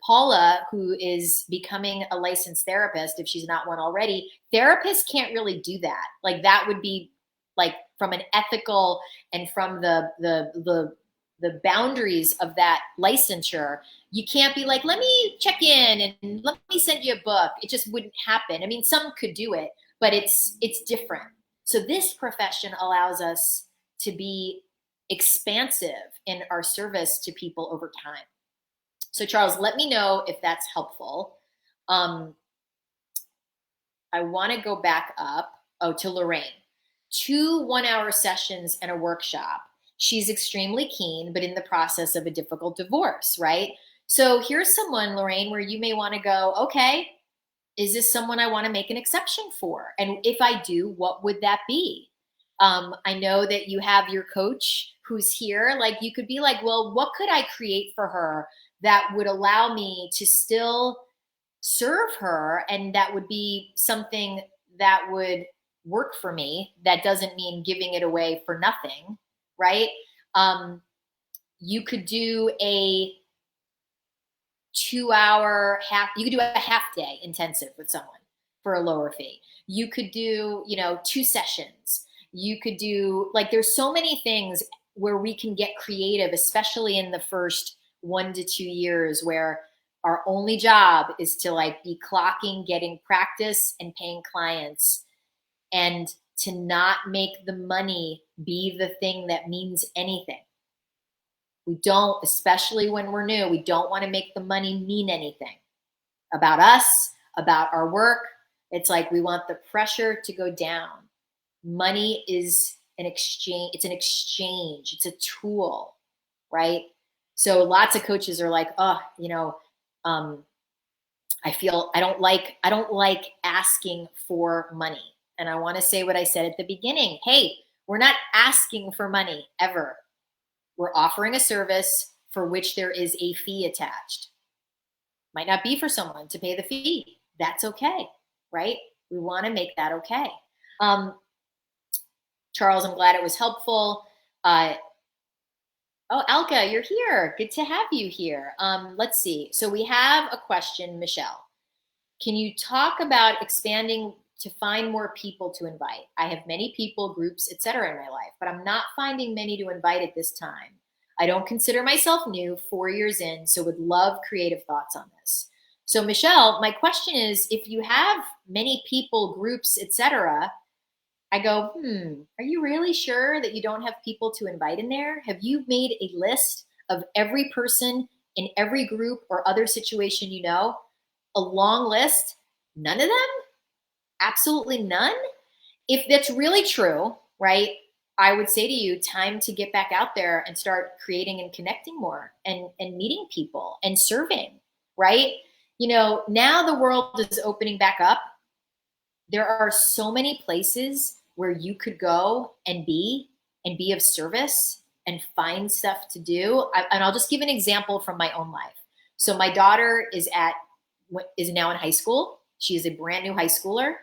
Paula, who is becoming a licensed therapist, if she's not one already, therapists can't really do that. Like that would be like from an ethical and from the boundaries of that licensure. You can't be like, let me check in and let me send you a book. It just wouldn't happen. I mean, some could do it, but it's different. So this profession allows us to be expansive in our service to people over time. So Charles, let me know if that's helpful. I want to go back up, to Lorraine. 2 one-hour sessions and a workshop. She's extremely keen, but in the process of a difficult divorce, right? So here's someone, Lorraine, where you may want to go, okay, is this someone I want to make an exception for? And if I do, what would that be? I know that you have your coach who's here. Like you could be like, well, what could I create for her that would allow me to still serve her, and that would be something that would work for me? That doesn't mean giving it away for nothing, right? You could do a 2-hour you could do a half day intensive with someone for a lower fee. You could do, 2 sessions. You could do, like, there's so many things where we can get creative, especially in the first 1 to 2 years, where our only job is to like be clocking, getting practice and paying clients, and to not make the money be the thing that means anything. We don't, especially when we're new, we don't want to make the money mean anything about us, about our work. It's like we want the pressure to go down. Money is an exchange. It's an exchange. It's a tool, right? So lots of coaches are like, oh, I don't like asking for money. And I want to say what I said at the beginning. Hey, we're not asking for money ever. We're offering a service for which there is a fee attached. Might not be for someone to pay the fee. That's okay, right? We want to make that okay. Charles, I'm glad it was helpful. Oh, Alka, you're here. Good to have you here. Let's see. So we have a question, Michelle. Can you talk about expanding to find more people to invite? I have many people, groups, etc. in my life, but I'm not finding many to invite at this time. I don't consider myself new, 4 years in, so would love creative thoughts on this. So Michelle, my question is, if you have many people, groups, etc., I go, are you really sure that you don't have people to invite in there? Have you made a list of every person in every group or other situation you know? A long list? None of them? Absolutely none? If that's really true, right, I would say to you, time to get back out there and start creating and connecting more and meeting people and serving, right? Now the world is opening back up. There are so many places where you could go and be of service and find stuff to do. And I'll just give an example from my own life. So my daughter is now in high school. She is a brand new high schooler.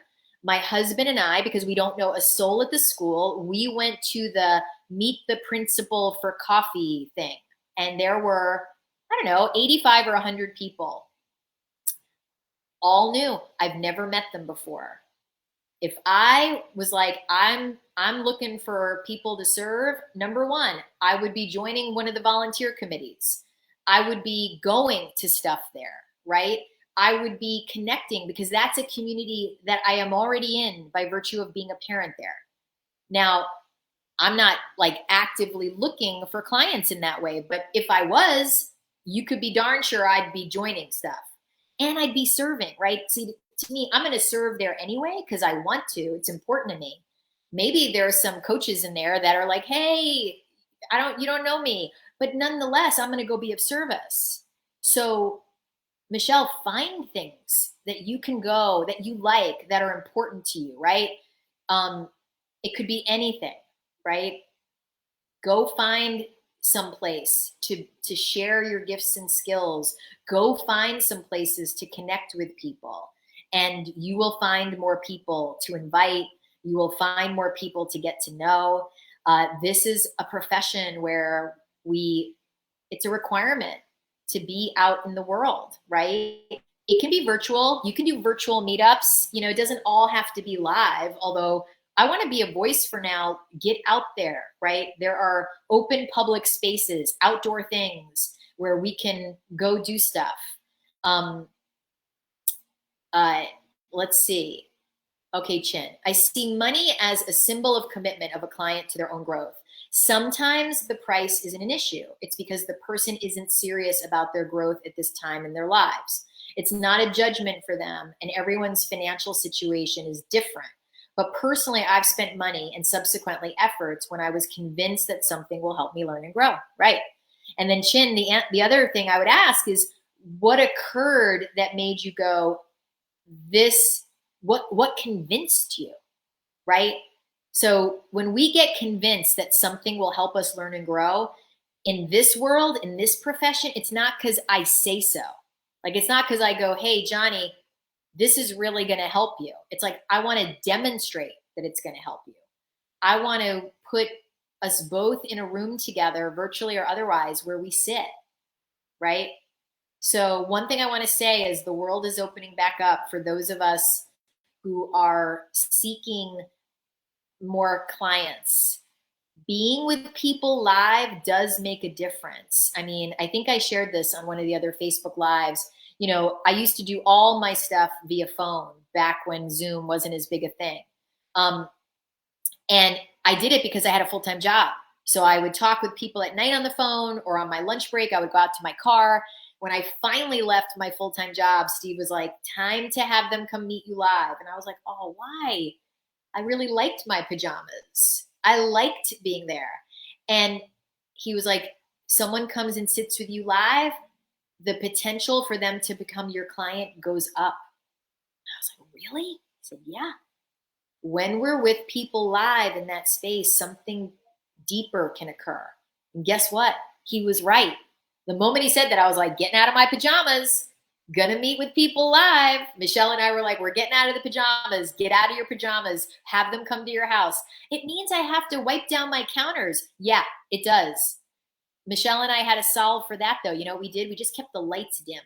My husband and I, because we don't know a soul at the school, we went to the meet the principal for coffee thing. And there were, I don't know, 85 or 100 people. All new. I've never met them before. If I was like, I'm looking for people to serve, number one, I would be joining one of the volunteer committees. I would be going to stuff there, right? I would be connecting, because that's a community that I am already in by virtue of being a parent there. Now, I'm not like actively looking for clients in that way, but if I was, you could be darn sure I'd be joining stuff and I'd be serving, right? See, to me, I'm going to serve there anyway because I want to. It's important to me. Maybe there are some coaches in there that are like, hey, you don't know me, but nonetheless, I'm going to go be of service. So Michelle, find things that you can go, that you like, that are important to you, right? It could be anything, right? Go find some place to share your gifts and skills. Go find some places to connect with people, and you will find more people to invite. You will find more people to get to know. This is a profession where it's a requirement to be out in the world, right? It can be virtual. You can do virtual meetups. It doesn't all have to be live, although I want to be a voice for now. Get out there, right? There are open public spaces, outdoor things where we can go do stuff. Let's see. Okay, Chin. I see money as a symbol of commitment of a client to their own growth. Sometimes the price isn't an issue. It's because the person isn't serious about their growth at this time in their lives. It's not a judgment for them, and everyone's financial situation is different. But personally, I've spent money and subsequently efforts when I was convinced that something will help me learn and grow, right? And then Chin, the other thing I would ask is, what occurred that made you go, what convinced you, right? So when we get convinced that something will help us learn and grow in this world, in this profession, it's not because I say so. Like, it's not because I go, hey, Johnny, this is really going to help you. It's like, I want to demonstrate that it's going to help you. I want to put us both in a room together, virtually or otherwise, where we sit, right? So one thing I want to say is the world is opening back up for those of us who are seeking more clients. Being with people live does make a difference. I mean, I think I shared this on one of the other Facebook Lives. You know, I used to do all my stuff via phone back when Zoom wasn't as big a thing. And I did it because I had a full-time job. So I would talk with people at night on the phone, or on my lunch break, I would go out to my car. When I finally left my full-time job, Steve was like, time to have them come meet you live. And I was like, oh, why? I really liked my pajamas. I liked being there. And he was like, someone comes and sits with you live, the potential for them to become your client goes up. I was like, really? He said, yeah. When we're with people live in that space, something deeper can occur. And guess what? He was right. The moment he said that, I was like, getting out of my pajamas, gonna meet with people live. Michelle and I were like, we're getting out of the pajamas. Get out of your pajamas. Have them come to your house. It means I have to wipe down my counters. Yeah, it does. Michelle and I had to solve for that, though. You know what we did? We just kept the lights dim.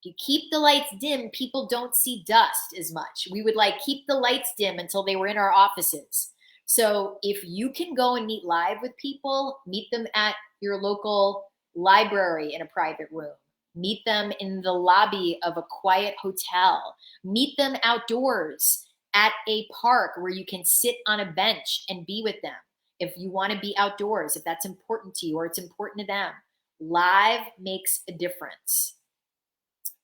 If you keep the lights dim, people don't see dust as much. We would like keep the lights dim until they were in our offices. So if you can go and meet live with people, meet them at your local library in a private room, meet them in the lobby of a quiet hotel, meet them outdoors at a park where you can sit on a bench and be with them. If you want to be outdoors, if that's important to you or it's important to them, live makes a difference.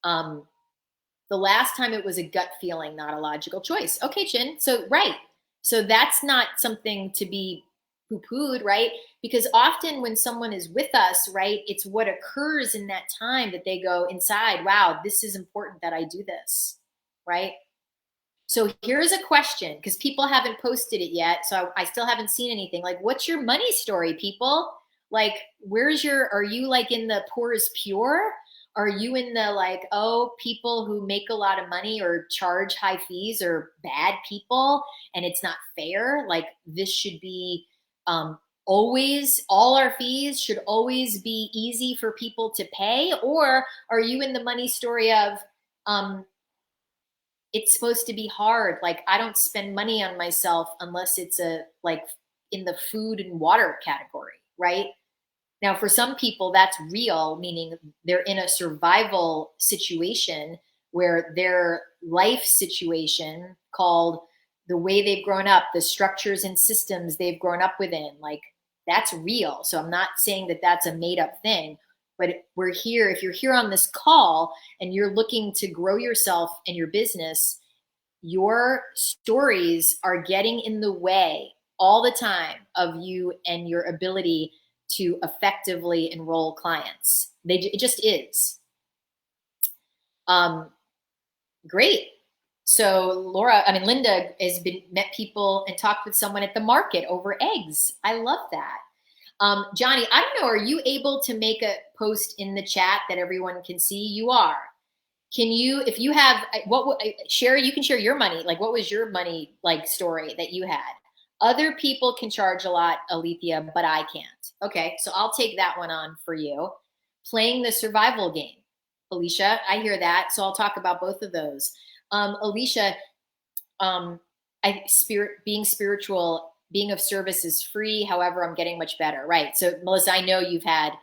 The last time it was a gut feeling, not a logical choice. Okay, Chin. So, right. So that's not something to be poo-pooed, right? Because often when someone is with us, right, it's what occurs in that time that they go inside, wow, this is important that I do this, right? So here's a question, because people haven't posted it yet. So I still haven't seen anything. Like, what's your money story, people? Like, are you like in the poor is pure? Are you in the like, oh, people who make a lot of money or charge high fees are bad people and it's not fair? Like, this should be always, all our fees should always be easy for people to pay? Or are you in the money story of, it's supposed to be hard. Like, I don't spend money on myself unless it's like in the food and water category, right? Now, for some people, that's real, meaning they're in a survival situation where their life situation, called the way they've grown up, the structures and systems they've grown up within, like, that's real. So I'm not saying that that's a made up thing, but we're here. If you're here on this call and you're looking to grow yourself and your business, your stories are getting in the way all the time of you and your ability to effectively enroll clients. It just is. Great. So Linda has met people and talked with someone at the market over eggs. I love that. Johnny, I don't know, are you able to make a post in the chat that everyone can see? You are. Can you, if you have, share, you can share your money. Like, what was your money like story that you had? Other people can charge a lot, Alethea, but I can't. Okay, so I'll take that one on for you. Playing the survival game. Alicia, I hear that. So I'll talk about both of those. Alicia, being spiritual, being of service is free. However, I'm getting much better. Right. So Melissa, I know you've had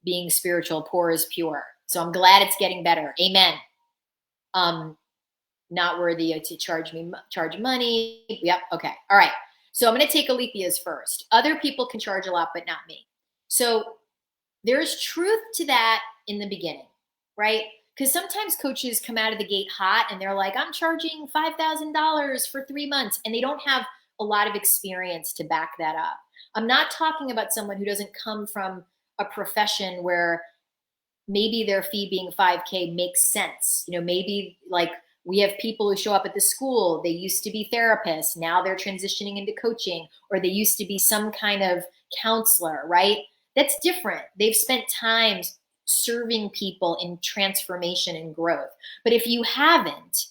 being spiritual, poor is pure. So I'm glad it's getting better. Amen. Not worthy to charge money. Yep. Okay. All right. So I'm going to take Alethea's first. Other people can charge a lot, but not me. So there's truth to that in the beginning, right? Because sometimes coaches come out of the gate hot and they're like, I'm charging $5,000 for 3 months, and they don't have a lot of experience to back that up. I'm not talking about someone who doesn't come from a profession where maybe their fee being 5K makes sense. You know, maybe like we have people who show up at the school, they used to be therapists, now they're transitioning into coaching, or they used to be some kind of counselor, right? That's different. They've spent time serving people in transformation and growth. But if you haven't,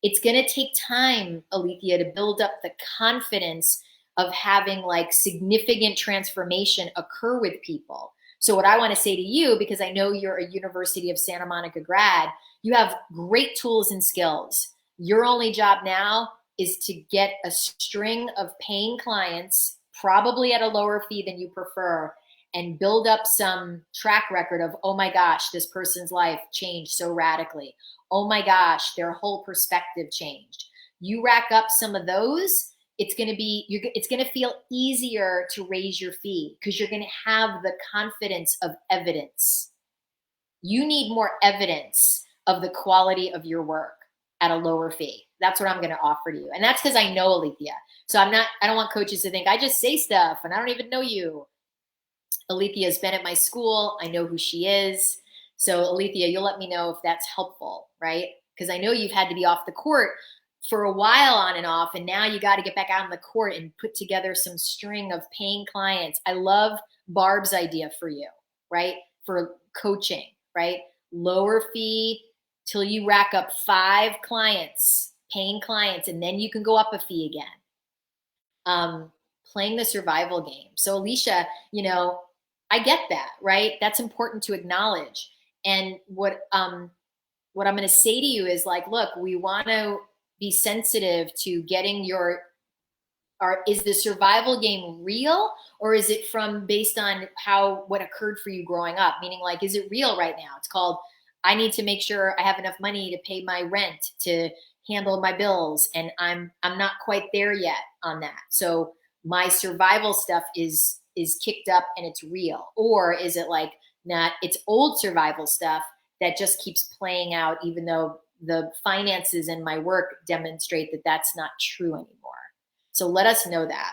it's going to take time, Alethea, to build up the confidence of having like significant transformation occur with people. So what I want to say to you, because I know you're a University of Santa Monica grad, you have great tools and skills. Your only job now is to get a string of paying clients, probably at a lower fee than you prefer, and build up some track record of, oh my gosh, this person's life changed so radically. Oh my gosh, their whole perspective changed. You rack up some of those, it's going to feel easier to raise your fee because you're going to have the confidence of evidence. You need more evidence of the quality of your work at a lower fee. That's what I'm going to offer to you. And that's because I know Alethea. So I don't want coaches to think I just say stuff and I don't even know you. Alethea has been at my school. I know who she is. So Alethea, you'll let me know if that's helpful, right? Because I know you've had to be off the court for a while on and off, and now you got to get back out on the court and put together some string of paying clients. I love Barb's idea for you, right? For coaching, right? Lower fee till you rack up 5 clients, paying clients, and then you can go up a fee again. Playing the survival game. So Alicia, I get that, right? That's important to acknowledge. And what I'm going to say to you is like, look, we want to be sensitive to getting is the survival game real, or is it based on what occurred for you growing up? Meaning, like, is it real right now? It's called, I need to make sure I have enough money to pay my rent, to handle my bills, and I'm not quite there yet on that. So my survival stuff is kicked up and it's real. Or is it like, not, it's old survival stuff that just keeps playing out, even though the finances and my work demonstrate that that's not true anymore. So let us know that.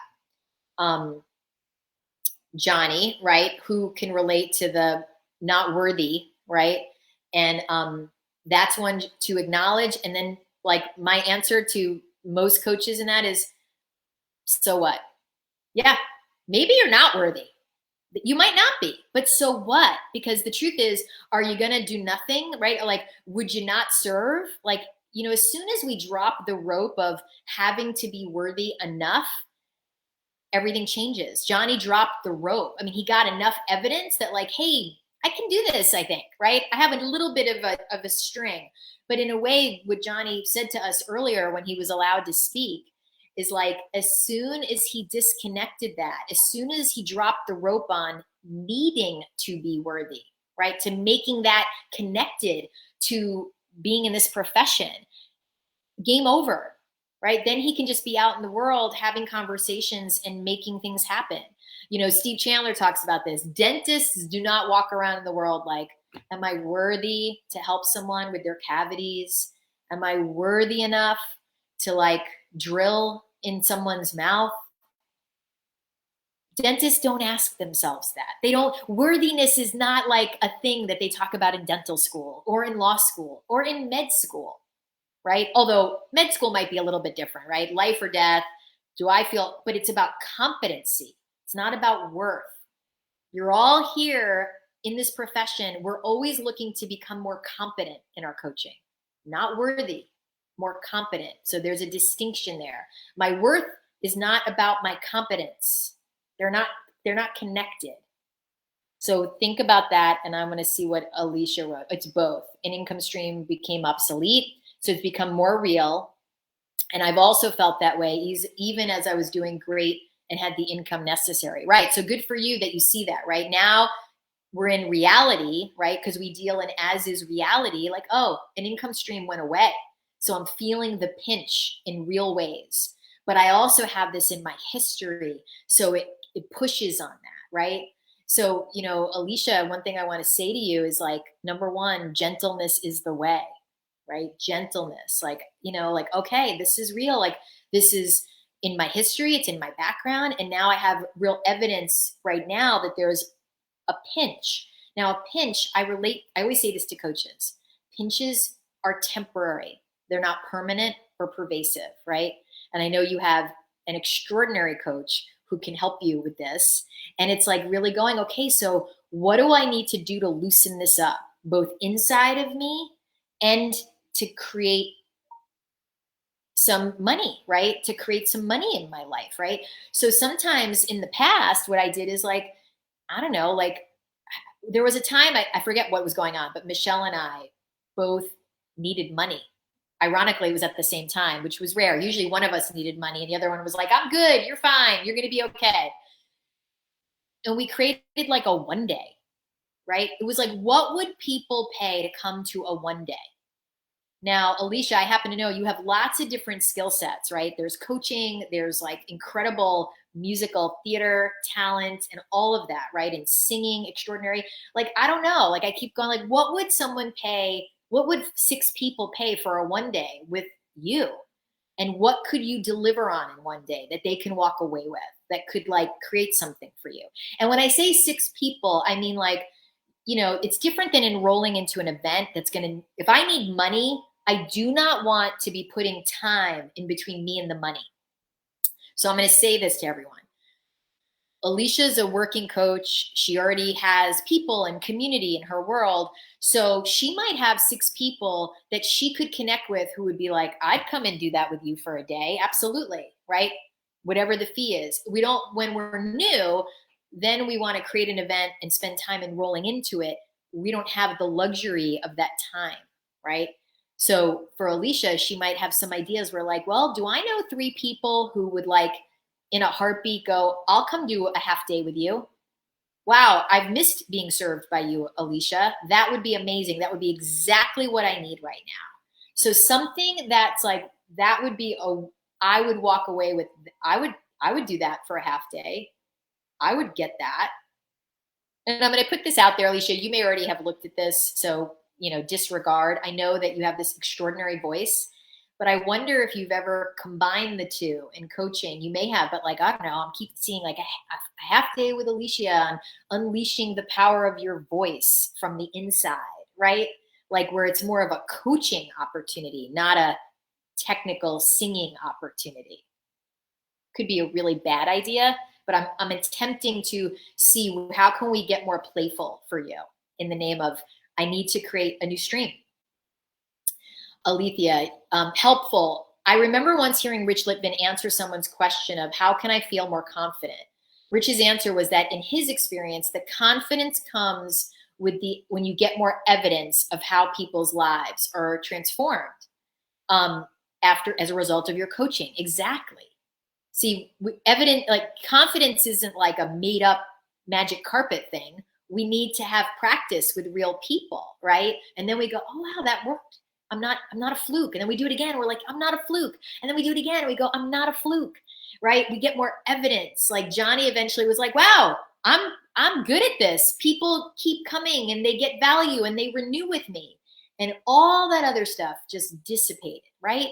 Johnny, right, who can relate to the not worthy, right? And that's one to acknowledge. And then, like, my answer to most coaches in that is, so what? Yeah, maybe you're not worthy. You might not be, but so what? Because the truth is, are you going to do nothing, right? Like, would you not serve? Like, as soon as we drop the rope of having to be worthy enough, everything changes. Johnny dropped the rope. I mean, he got enough evidence that, like, hey, I can do this, I think, right? I have a little bit of a string. But in a way, what Johnny said to us earlier when he was allowed to speak is like, as soon as he disconnected that, as soon as he dropped the rope on needing to be worthy, right, to making that connected to being in this profession, game over, right? Then he can just be out in the world having conversations and making things happen. Steve Chandler talks about this. Dentists do not walk around in the world like, am I worthy to help someone with their cavities? Am I worthy enough to, like, drill in someone's mouth? Dentists don't ask themselves that. Worthiness is not like a thing that they talk about in dental school or in law school or in med school, right? Although med school might be a little bit different, right? Life or death, but it's about competency. It's not about worth. You're all here in this profession. We're always looking to become more competent in our coaching, not worthy, more competent. So there's a distinction there. My worth is not about my competence. They're not connected. So think about that, and I'm going to see what Alicia wrote. It's both. An income stream became obsolete, so it's become more real. And I've also felt that way even as I was doing great and had the income necessary, right? So good for you that you see that, right? Now we're in reality, right? Because we deal in as is reality, like, oh, an income stream went away. So I'm feeling the pinch in real ways. But I also have this in my history, so it pushes on that, right? So, Alicia, one thing I want to say to you is, like, number one, gentleness is the way, right? Gentleness, like, okay, this is real. Like, this is in my history, it's in my background. And now I have real evidence right now that there's a pinch. Now, a pinch, I always say this to coaches. Pinches are temporary. They're not permanent or pervasive, right? And I know you have an extraordinary coach who can help you with this. And it's like really going, okay, so what do I need to do to loosen this up, both inside of me and to create some money, right? To create some money in my life, right? So sometimes in the past, what I did is, like, I don't know, like, there was a time, I forget what was going on, but Michelle and I both needed money. Ironically, it was at the same time, which was rare. Usually one of us needed money and the other one was like, I'm good, you're fine, you're going to be okay. And we created like a one day, right? It was like, what would people pay to come to a one day? Now, Alicia, I happen to know you have lots of different skill sets, right? There's coaching, there's like incredible musical theater talent and all of that, right? And singing extraordinary. Like, I don't know. Like, I keep going, like, what would someone pay? What would 6 people pay for a one day with you? And what could you deliver on in one day that they can walk away with that could like create something for you? And when I say 6 people, I mean like, it's different than enrolling into an event that's going to, if I need money, I do not want to be putting time in between me and the money. So I'm going to say this to everyone. Alicia's a working coach. She already has people and community in her world. So she might have 6 people that she could connect with who would be like, I'd come and do that with you for a day. Absolutely. Right. Whatever the fee is. We don't, when we're new, then we want to create an event and spend time enrolling into it. We don't have the luxury of that time. Right. So for Alicia, she might have some ideas where like, well, do I know 3 people who would like, in a heartbeat go, I'll come do a half day with you. Wow, I've missed being served by you, Alicia. That would be amazing. That would be exactly what I need right now. So something that's like, that would be I would walk away with, I would do that for a half day. I would get that. And I'm going to put this out there, Alicia, you may already have looked at this. So, disregard. I know that you have this extraordinary voice. But I wonder if you've ever combined the two in coaching. You may have, but like, I don't know, I'm keep seeing like a half day with Alicia on unleashing the power of your voice from the inside, right? Like where it's more of a coaching opportunity, not a technical singing opportunity. Could be a really bad idea, but I'm attempting to see how can we get more playful for you in the name of, I need to create a new stream. Alethea, helpful. I remember once hearing Rich Litvin answer someone's question of how can I feel more confident? Rich's answer was that in his experience, the confidence comes with when you get more evidence of how people's lives are transformed as a result of your coaching. Exactly. See, confidence isn't like a made up magic carpet thing. We need to have practice with real people, right? And then we go, oh wow, that worked. I'm not a fluke. And then we do it again. We're like, I'm not a fluke. And then we do it again. And we go, I'm not a fluke, right? We get more evidence. Like Johnny eventually was like, wow, I'm good at this. People keep coming and they get value and they renew with me. And all that other stuff just dissipated, right?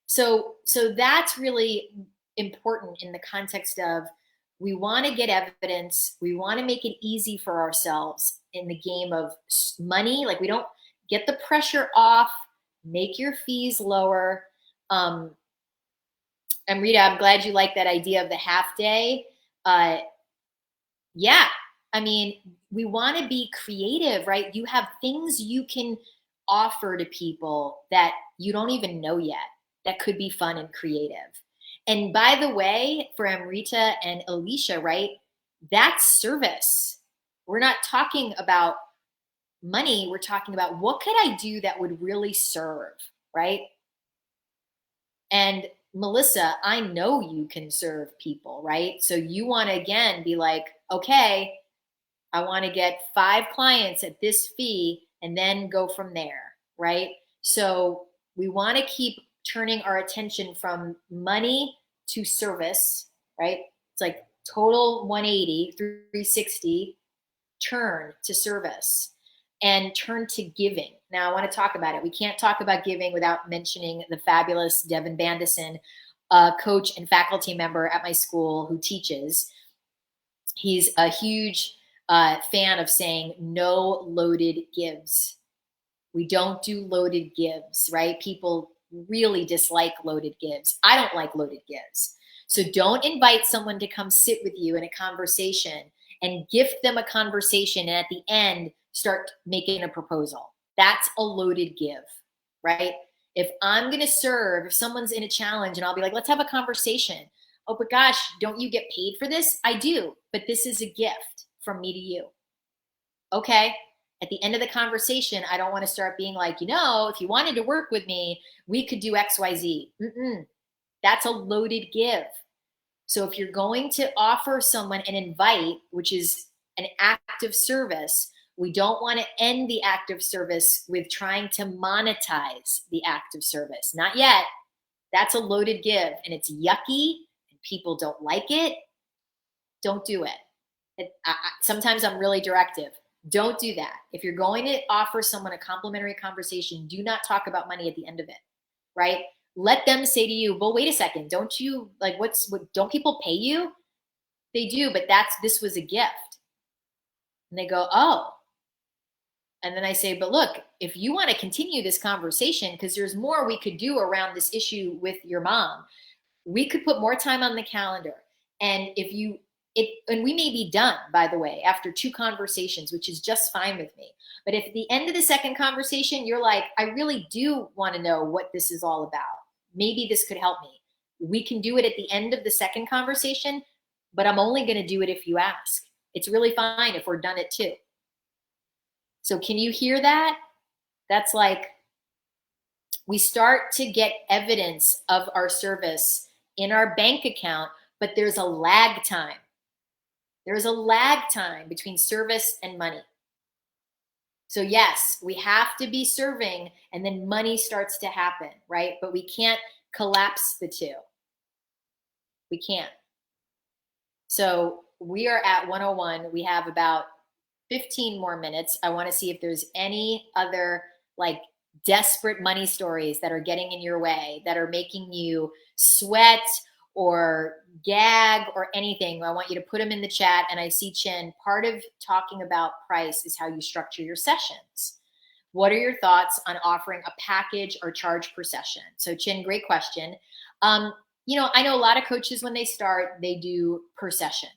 So that's really important in the context of we want to get evidence. We want to make it easy for ourselves in the game of money. Like we don't get the pressure off. Make your fees lower. And Rita, I'm glad you like that idea of the half day. Yeah, I mean, we want to be creative, right? You have things you can offer to people that you don't even know yet that could be fun and creative. And by the way, for Amrita and Alicia, right, that's service. We're not talking about money. We're talking about what could I do that would really serve, right? And Melissa, I know you can serve people, right? So you want to again be like, okay, I want to get 5 clients at this fee and then go from there, right? So we want to keep turning our attention from money to service, right? It's like total 180, 360, turn to service and turn to giving. Now I want to talk about it. We can't talk about giving without mentioning the fabulous Devin Bandison, coach and faculty member at my school who teaches. He's a huge fan of saying no loaded gives. We don't do loaded gives, right? People really dislike loaded gives. I don't like loaded gives. So don't invite someone to come sit with you in a conversation and gift them a conversation and at the end start making a proposal. That's a loaded give, right? If I'm going to serve, if someone's in a challenge and I'll be like, let's have a conversation. Oh, but gosh, don't you get paid for this? I do, but this is a gift from me to you. Okay. At the end of the conversation, I don't want to start being like, if you wanted to work with me, we could do XYZ. That's a loaded give. So if you're going to offer someone an invite, which is an act of service, we don't want to end the act of service with trying to monetize the act of service. Not yet. That's a loaded give, and it's yucky, and people don't like it. Don't do it. Sometimes I'm really directive. Don't do that. If you're going to offer someone a complimentary conversation, do not talk about money at the end of it, right? Let them say to you, well, wait a second, don't you, like, don't people pay you? They do, but this was a gift. And they go, oh. And then I say, but look, if you want to continue this conversation, because there's more we could do around this issue with your mom, we could put more time on the calendar. And and we may be done, by the way, after 2 conversations, which is just fine with me. But if at the end of the second conversation, you're like, I really do want to know what this is all about. Maybe this could help me. We can do it at the end of the second conversation, but I'm only going to do it if you ask. It's really fine if we're done at 2. So can you hear that? That's like, we start to get evidence of our service in our bank account, but there's a lag time. There's a lag time between service and money. So yes, we have to be serving, and then money starts to happen, right? But we can't collapse the 2. We can't. So we are at 101. We have about 15 more minutes. I want to see if there's any other like desperate money stories that are getting in your way, that are making you sweat or gag or anything. I want you to put them in the chat. And I see Chin, part of talking about price is how you structure your sessions. What are your thoughts on offering a package or charge per session? So Chin, great question. I know a lot of coaches, when they start, they do per session.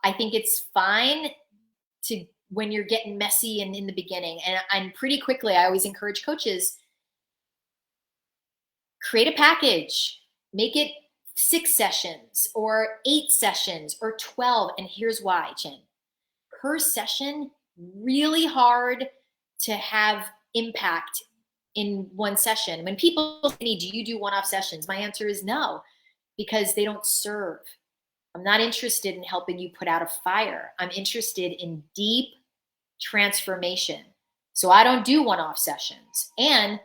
I think it's fine when you're getting messy and in the beginning. And pretty quickly, I always encourage coaches, create a package, make it 6 sessions or 8 sessions or 12. And here's why, Chin. Per session, really hard to have impact in one session. When people say to me, do you do one-off sessions? My answer is no, because they don't serve. I'm not interested in helping you put out a fire. I'm interested in deep transformation. So I don't do one-off sessions. And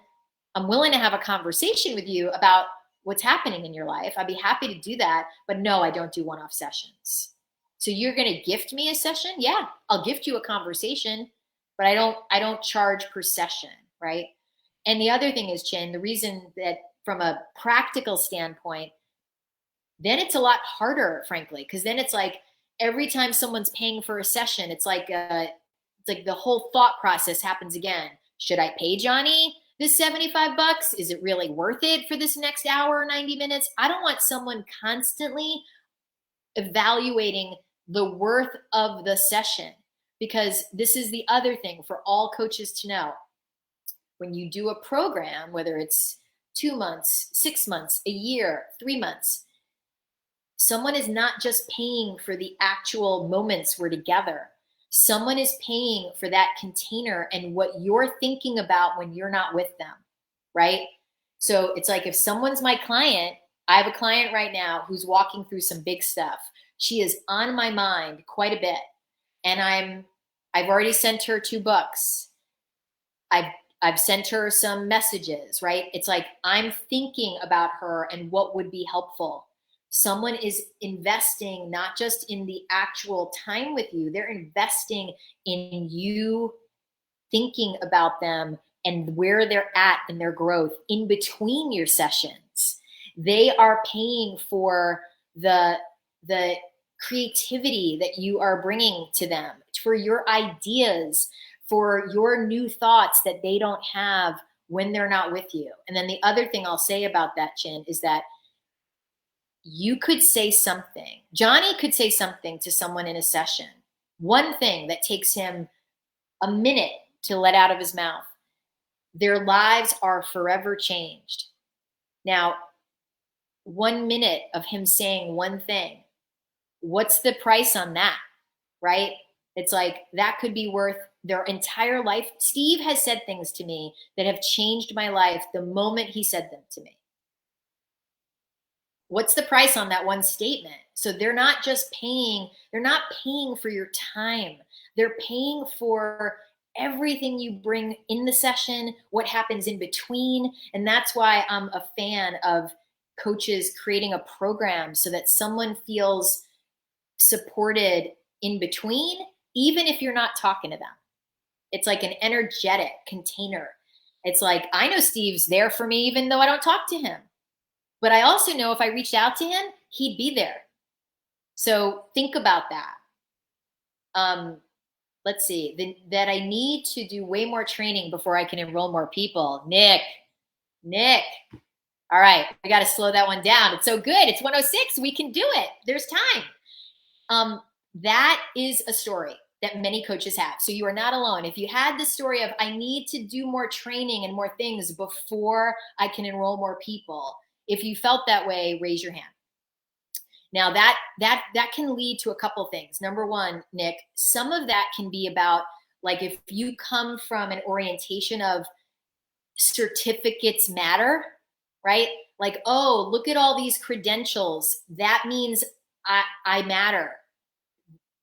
I'm willing to have a conversation with you about what's happening in your life. I'd be happy to do that. But no, I don't do one-off sessions. So you're going to gift me a session? Yeah, I'll gift you a conversation, but I don't charge per session, right? And the other thing is, Chin, the reason that from a practical standpoint, then it's a lot harder, frankly, because then it's like every time someone's paying for a session, it's like the whole thought process happens again. Should I pay Johnny this $75? Is it really worth it for this next hour or 90 minutes? I don't want someone constantly evaluating the worth of the session, because this is the other thing for all coaches to know. When you do a program, whether it's 2 months, 6 months, a year, 3 months, someone is not just paying for the actual moments we're together. Someone is paying for that container and what you're thinking about when you're not with them, right? So it's like, if someone's my client, I have a client right now who's walking through some big stuff. She is on my mind quite a bit. And I've already sent her 2 books. I've sent her some messages, right? It's like, I'm thinking about her and what would be helpful. Someone is investing not just in the actual time with you, they're investing in you thinking about them and where they're at in their growth in between your sessions. They are paying for the creativity that you are bringing to them, for your ideas, for your new thoughts that they don't have when they're not with you. And then the other thing I'll say about that, Chin, is that you could say something. Johnny could say something to someone in a session, one thing that takes him a minute to let out of his mouth. Their lives are forever changed. Now, 1 minute of him saying one thing, what's the price on that, right? It's like that could be worth their entire life. Steve has said things to me that have changed my life the moment he said them to me. What's the price on that one statement? So they're not just paying, they're not paying for your time. They're paying for everything you bring in the session, what happens in between. And that's why I'm a fan of coaches creating a program so that someone feels supported in between, even if you're not talking to them. It's like an energetic container. It's like, I know Steve's there for me, even though I don't talk to him. But I also know if I reached out to him, he'd be there. So think about that. Let's see, that I need to do way more training before I can enroll more people. Nick. All right, I got to slow that one down. It's so good. It's 106. We can do it. There's time. That is a story that many coaches have. So you are not alone. If you had the story of, I need to do more training and more things before I can enroll more people. If you felt that way, raise your hand. Now that can lead to a couple things. Number one, Nick, some of that can be about, like, if you come from an orientation of certificates matter, right? Like, oh, look at all these credentials. That means I matter.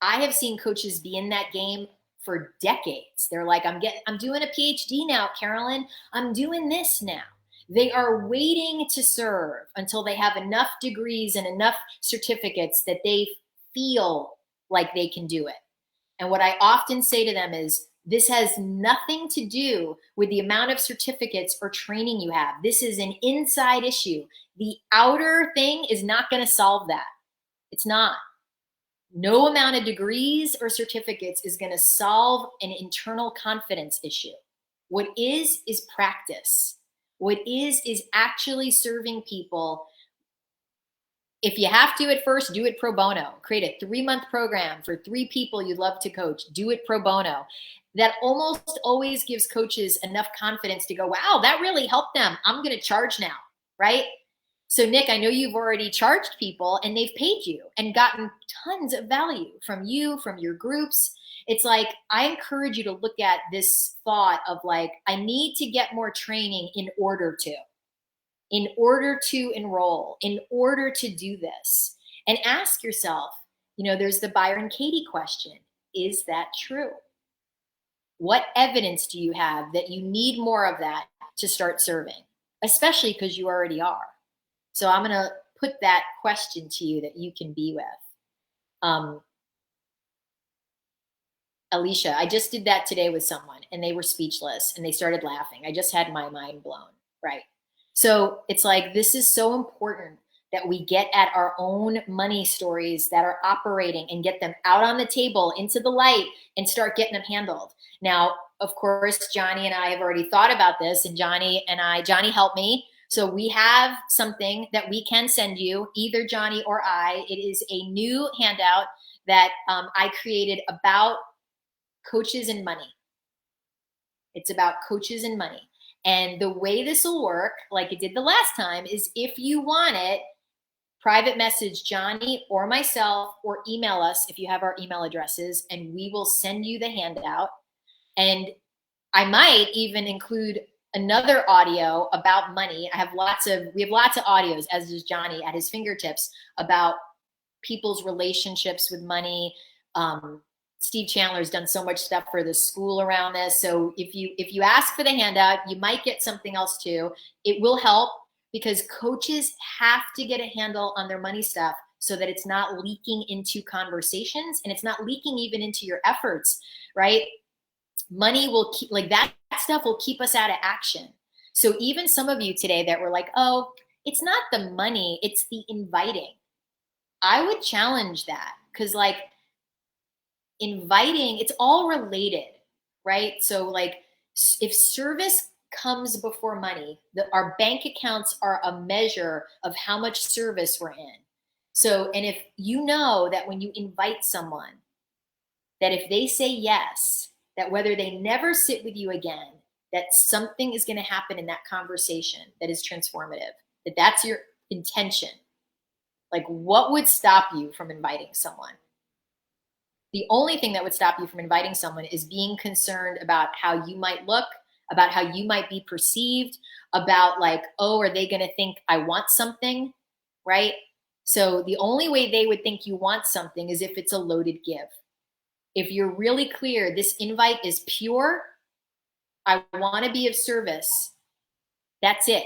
I have seen coaches be in that game for decades. They're like, I'm doing a PhD now, Carolyn. I'm doing this now. They are waiting to serve until they have enough degrees and enough certificates that they feel like they can do it. And what I often say to them is, this has nothing to do with the amount of certificates or training you have. This is an inside issue. The outer thing is not going to solve that. It's not. No amount of degrees or certificates is going to solve an internal confidence issue. What is practice. What is actually serving people. If you have to at first, do it pro bono. Create a 3-month program for 3 people you'd love to coach. Do it pro bono. That almost always gives coaches enough confidence to go, wow, that really helped them. I'm going to charge now, right? So Nick, I know you've already charged people and they've paid you and gotten tons of value from you, from your groups. It's like, I encourage you to look at this thought of like, I need to get more training in order to enroll, in order to do this. And ask yourself, there's the Byron Katie question. Is that true? What evidence do you have that you need more of that to start serving, especially because you already are? So I'm going to put that question to you that you can be with. Alicia, I just did that today with someone and they were speechless and they started laughing. I just had my mind blown, right? So it's like, this is so important that we get at our own money stories that are operating and get them out on the table into the light and start getting them handled. Now, of course, Johnny and I have already thought about this, and Johnny helped me. So we have something that we can send you, either Johnny or I. It is a new handout that I created about coaches and money. It's about coaches and money. And the way this will work, like it did the last time, is if you want it, private message Johnny or myself, or email us if you have our email addresses, and we will send you the handout. And I might even include another audio about money. We have lots of audios, as does Johnny, at his fingertips about people's relationships with money. Steve Chandler's done so much stuff for the school around this. So if you ask for the handout, you might get something else too. It will help, because coaches have to get a handle on their money stuff so that it's not leaking into conversations and it's not leaking even into your efforts, right? Money will keep, like, that stuff will keep us out of action. So even some of you today that were like, oh, it's not the money, it's the inviting. I would challenge that, because like inviting, it's all related, right? So like if service comes before money, our bank accounts are a measure of how much service we're in. So, and if you know that when you invite someone, that if they say yes, that whether they never sit with you again, that something is going to happen in that conversation that is transformative, that's your intention. Like, what would stop you from inviting someone? The only thing that would stop you from inviting someone is being concerned about how you might look, about how you might be perceived, about like, oh, are they going to think I want something, right? So the only way they would think you want something is if it's a loaded give. If you're really clear, this invite is pure, I want to be of service, that's it.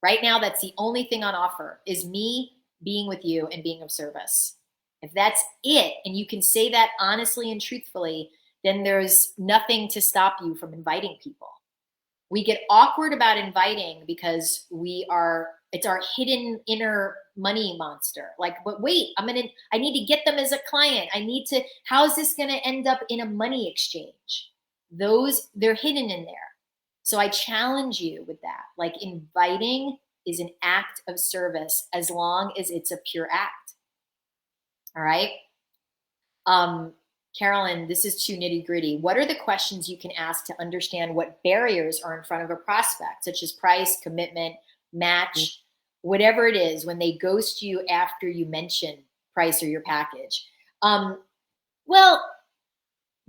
Right now, that's the only thing on offer is me being with you and being of service. If that's it, and you can say that honestly and truthfully, then there's nothing to stop you from inviting people. We get awkward about inviting because it's our hidden inner money monster. Like, but wait, I need to get them as a client. How is this going to end up in a money exchange? They're hidden in there. So I challenge you with that. Like, inviting is an act of service as long as it's a pure act. All right. Carolyn, this is too nitty gritty. What are the questions you can ask to understand what barriers are in front of a prospect, such as price, commitment, match, whatever it is, when they ghost you after you mention price or your package? Well,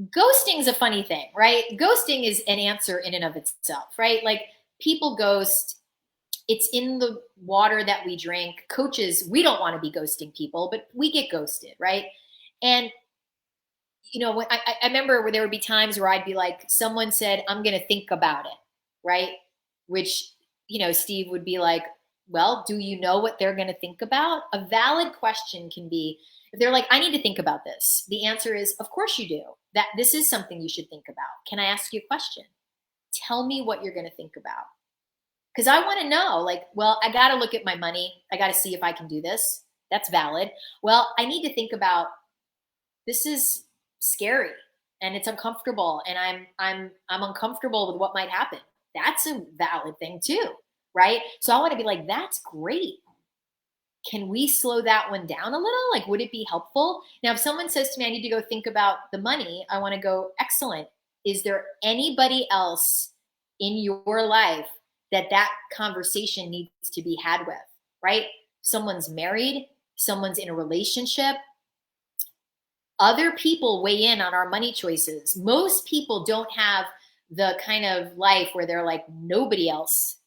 ghosting is a funny thing, right? Ghosting is an answer in and of itself, right? Like, people ghost. It's in the water that we drink. Coaches, we don't want to be ghosting people, but we get ghosted, right? And when I remember where there would be times where I'd be like, someone said, I'm going to think about it, right? Which, Steve would be like, well, do you know what they're going to think about? A valid question can be, if they're like, I need to think about this. The answer is, of course you do. That this is something you should think about. Can I ask you a question? Tell me what you're going to think about. Because I want to know, like, well, I got to look at my money. I got to see if I can do this. That's valid. Well, I need to think about, this is scary and it's uncomfortable, and I'm uncomfortable with what might happen. That's a valid thing too, right? So I want to be like, that's great. Can we slow that one down a little? Like, would it be helpful? Now, if someone says to me, I need to go think about the money, I want to go, excellent. Is there anybody else in your life that conversation needs to be had with, right? Someone's married, someone's in a relationship. Other people weigh in on our money choices. Most people don't have the kind of life where they're like, nobody else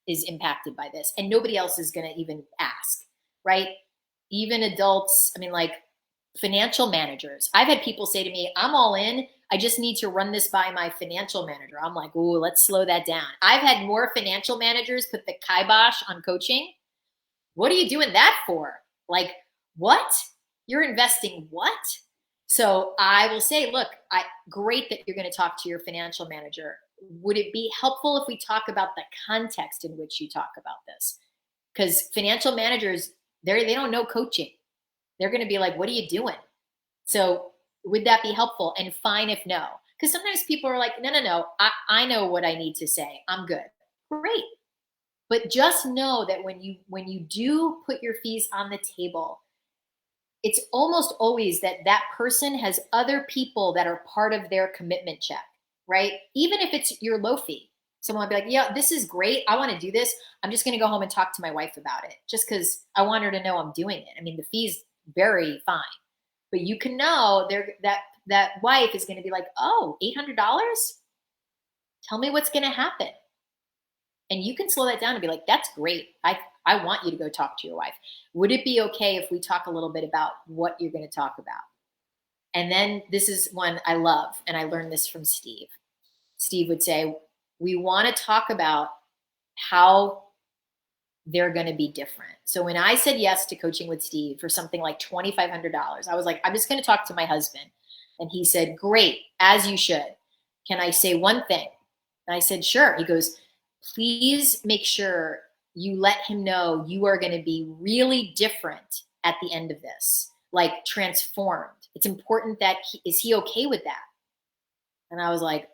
is impacted by this and nobody else is going to even ask, right? Even adults, like financial managers. I've had people say to me, I'm all in. I just need to run this by my financial manager. I'm like, ooh, let's slow that down. I've had more financial managers put the kibosh on coaching. What are you doing that for? Like, what? You're investing what? So I will say, look, great that you're going to talk to your financial manager. Would it be helpful if we talk about the context in which you talk about this? Because financial managers, they don't know coaching. They're going to be like, what are you doing? So would that be helpful? And fine if no. Because sometimes people are like, no, I know what I need to say. I'm good. Great. But just know that when you do put your fees on the table, it's almost always that person has other people that are part of their commitment check, right? Even if it's your low fee. Someone will be like, yeah, this is great. I want to do this. I'm just going to go home and talk to my wife about it just because I want her to know I'm doing it. The fee's very fine. But you can know that wife is going to be like, oh, $800? Tell me what's going to happen. And you can slow that down and be like, that's great. I want you to go talk to your wife. Would it be okay if we talk a little bit about what you're going to talk about? And then this is one I love, and I learned this from Steve. Steve would say, we want to talk about how they're going to be different. So when I said yes to coaching with Steve for something like $2,500, I was like, I'm just going to talk to my husband. And he said, great, as you should. Can I say one thing? And I said, sure. He goes, please make sure you let him know you are going to be really different at the end of this, like transformed. It's important that is he okay with that? And I was like,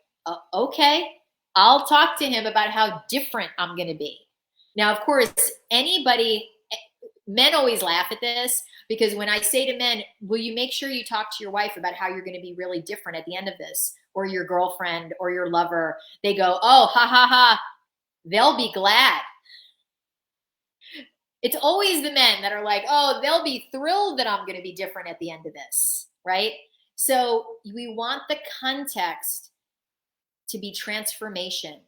okay, I'll talk to him about how different I'm going to be. Now, of course, men always laugh at this because when I say to men, will you make sure you talk to your wife about how you're going to be really different at the end of this, or your girlfriend or your lover, they go, oh, ha, ha, ha. They'll be glad. It's always the men that are like, oh, they'll be thrilled that I'm going to be different at the end of this, right? So we want the context to be transformation,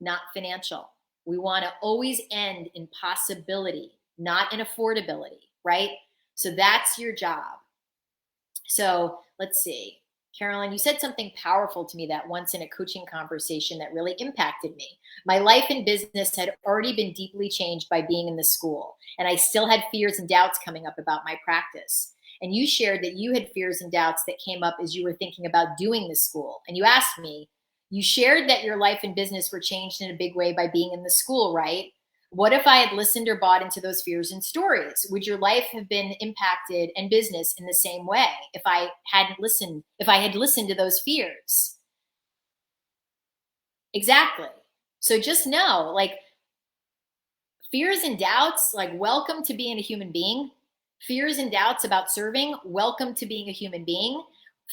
not financial. We want to always end in possibility, not in affordability, right? So that's your job. So let's see. Carolyn, you said something powerful to me that once in a coaching conversation that really impacted me. My life and business had already been deeply changed by being in the school, and I still had fears and doubts coming up about my practice. And you shared that you had fears and doubts that came up as you were thinking about doing the school. And you asked me, you shared that your life and business were changed in a big way by being in the school, right? What if I had listened or bought into those fears and stories? Would your life have been impacted and business in the same way if I had listened to those fears? Exactly. So just know, like, fears and doubts, like, welcome to being a human being. Fears and doubts about serving, welcome to being a human being.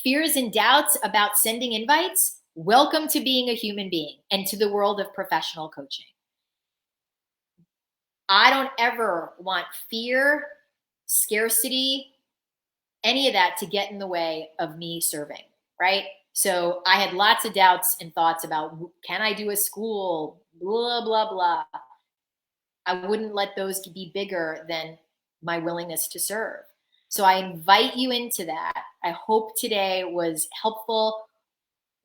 Fears and doubts about sending invites, welcome to being a human being and to the world of professional coaching. I don't ever want fear, scarcity, any of that to get in the way of me serving, right? So I had lots of doubts and thoughts about, can I do a school, blah, blah, blah. I wouldn't let those be bigger than my willingness to serve. So I invite you into that. I hope today was helpful.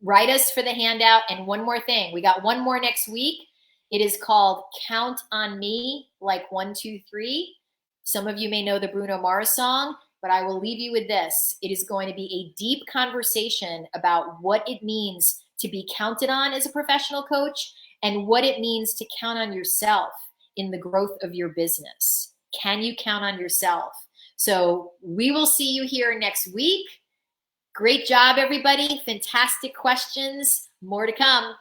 Write us for the handout. And one more thing, we got one more next week. It is called Count on Me, like 1, 2, 3. Some of you may know the Bruno Mars song, but I will leave you with this. It is going to be a deep conversation about what it means to be counted on as a professional coach and what it means to count on yourself in the growth of your business. Can you count on yourself? So we will see you here next week. Great job, everybody. Fantastic questions. More to come.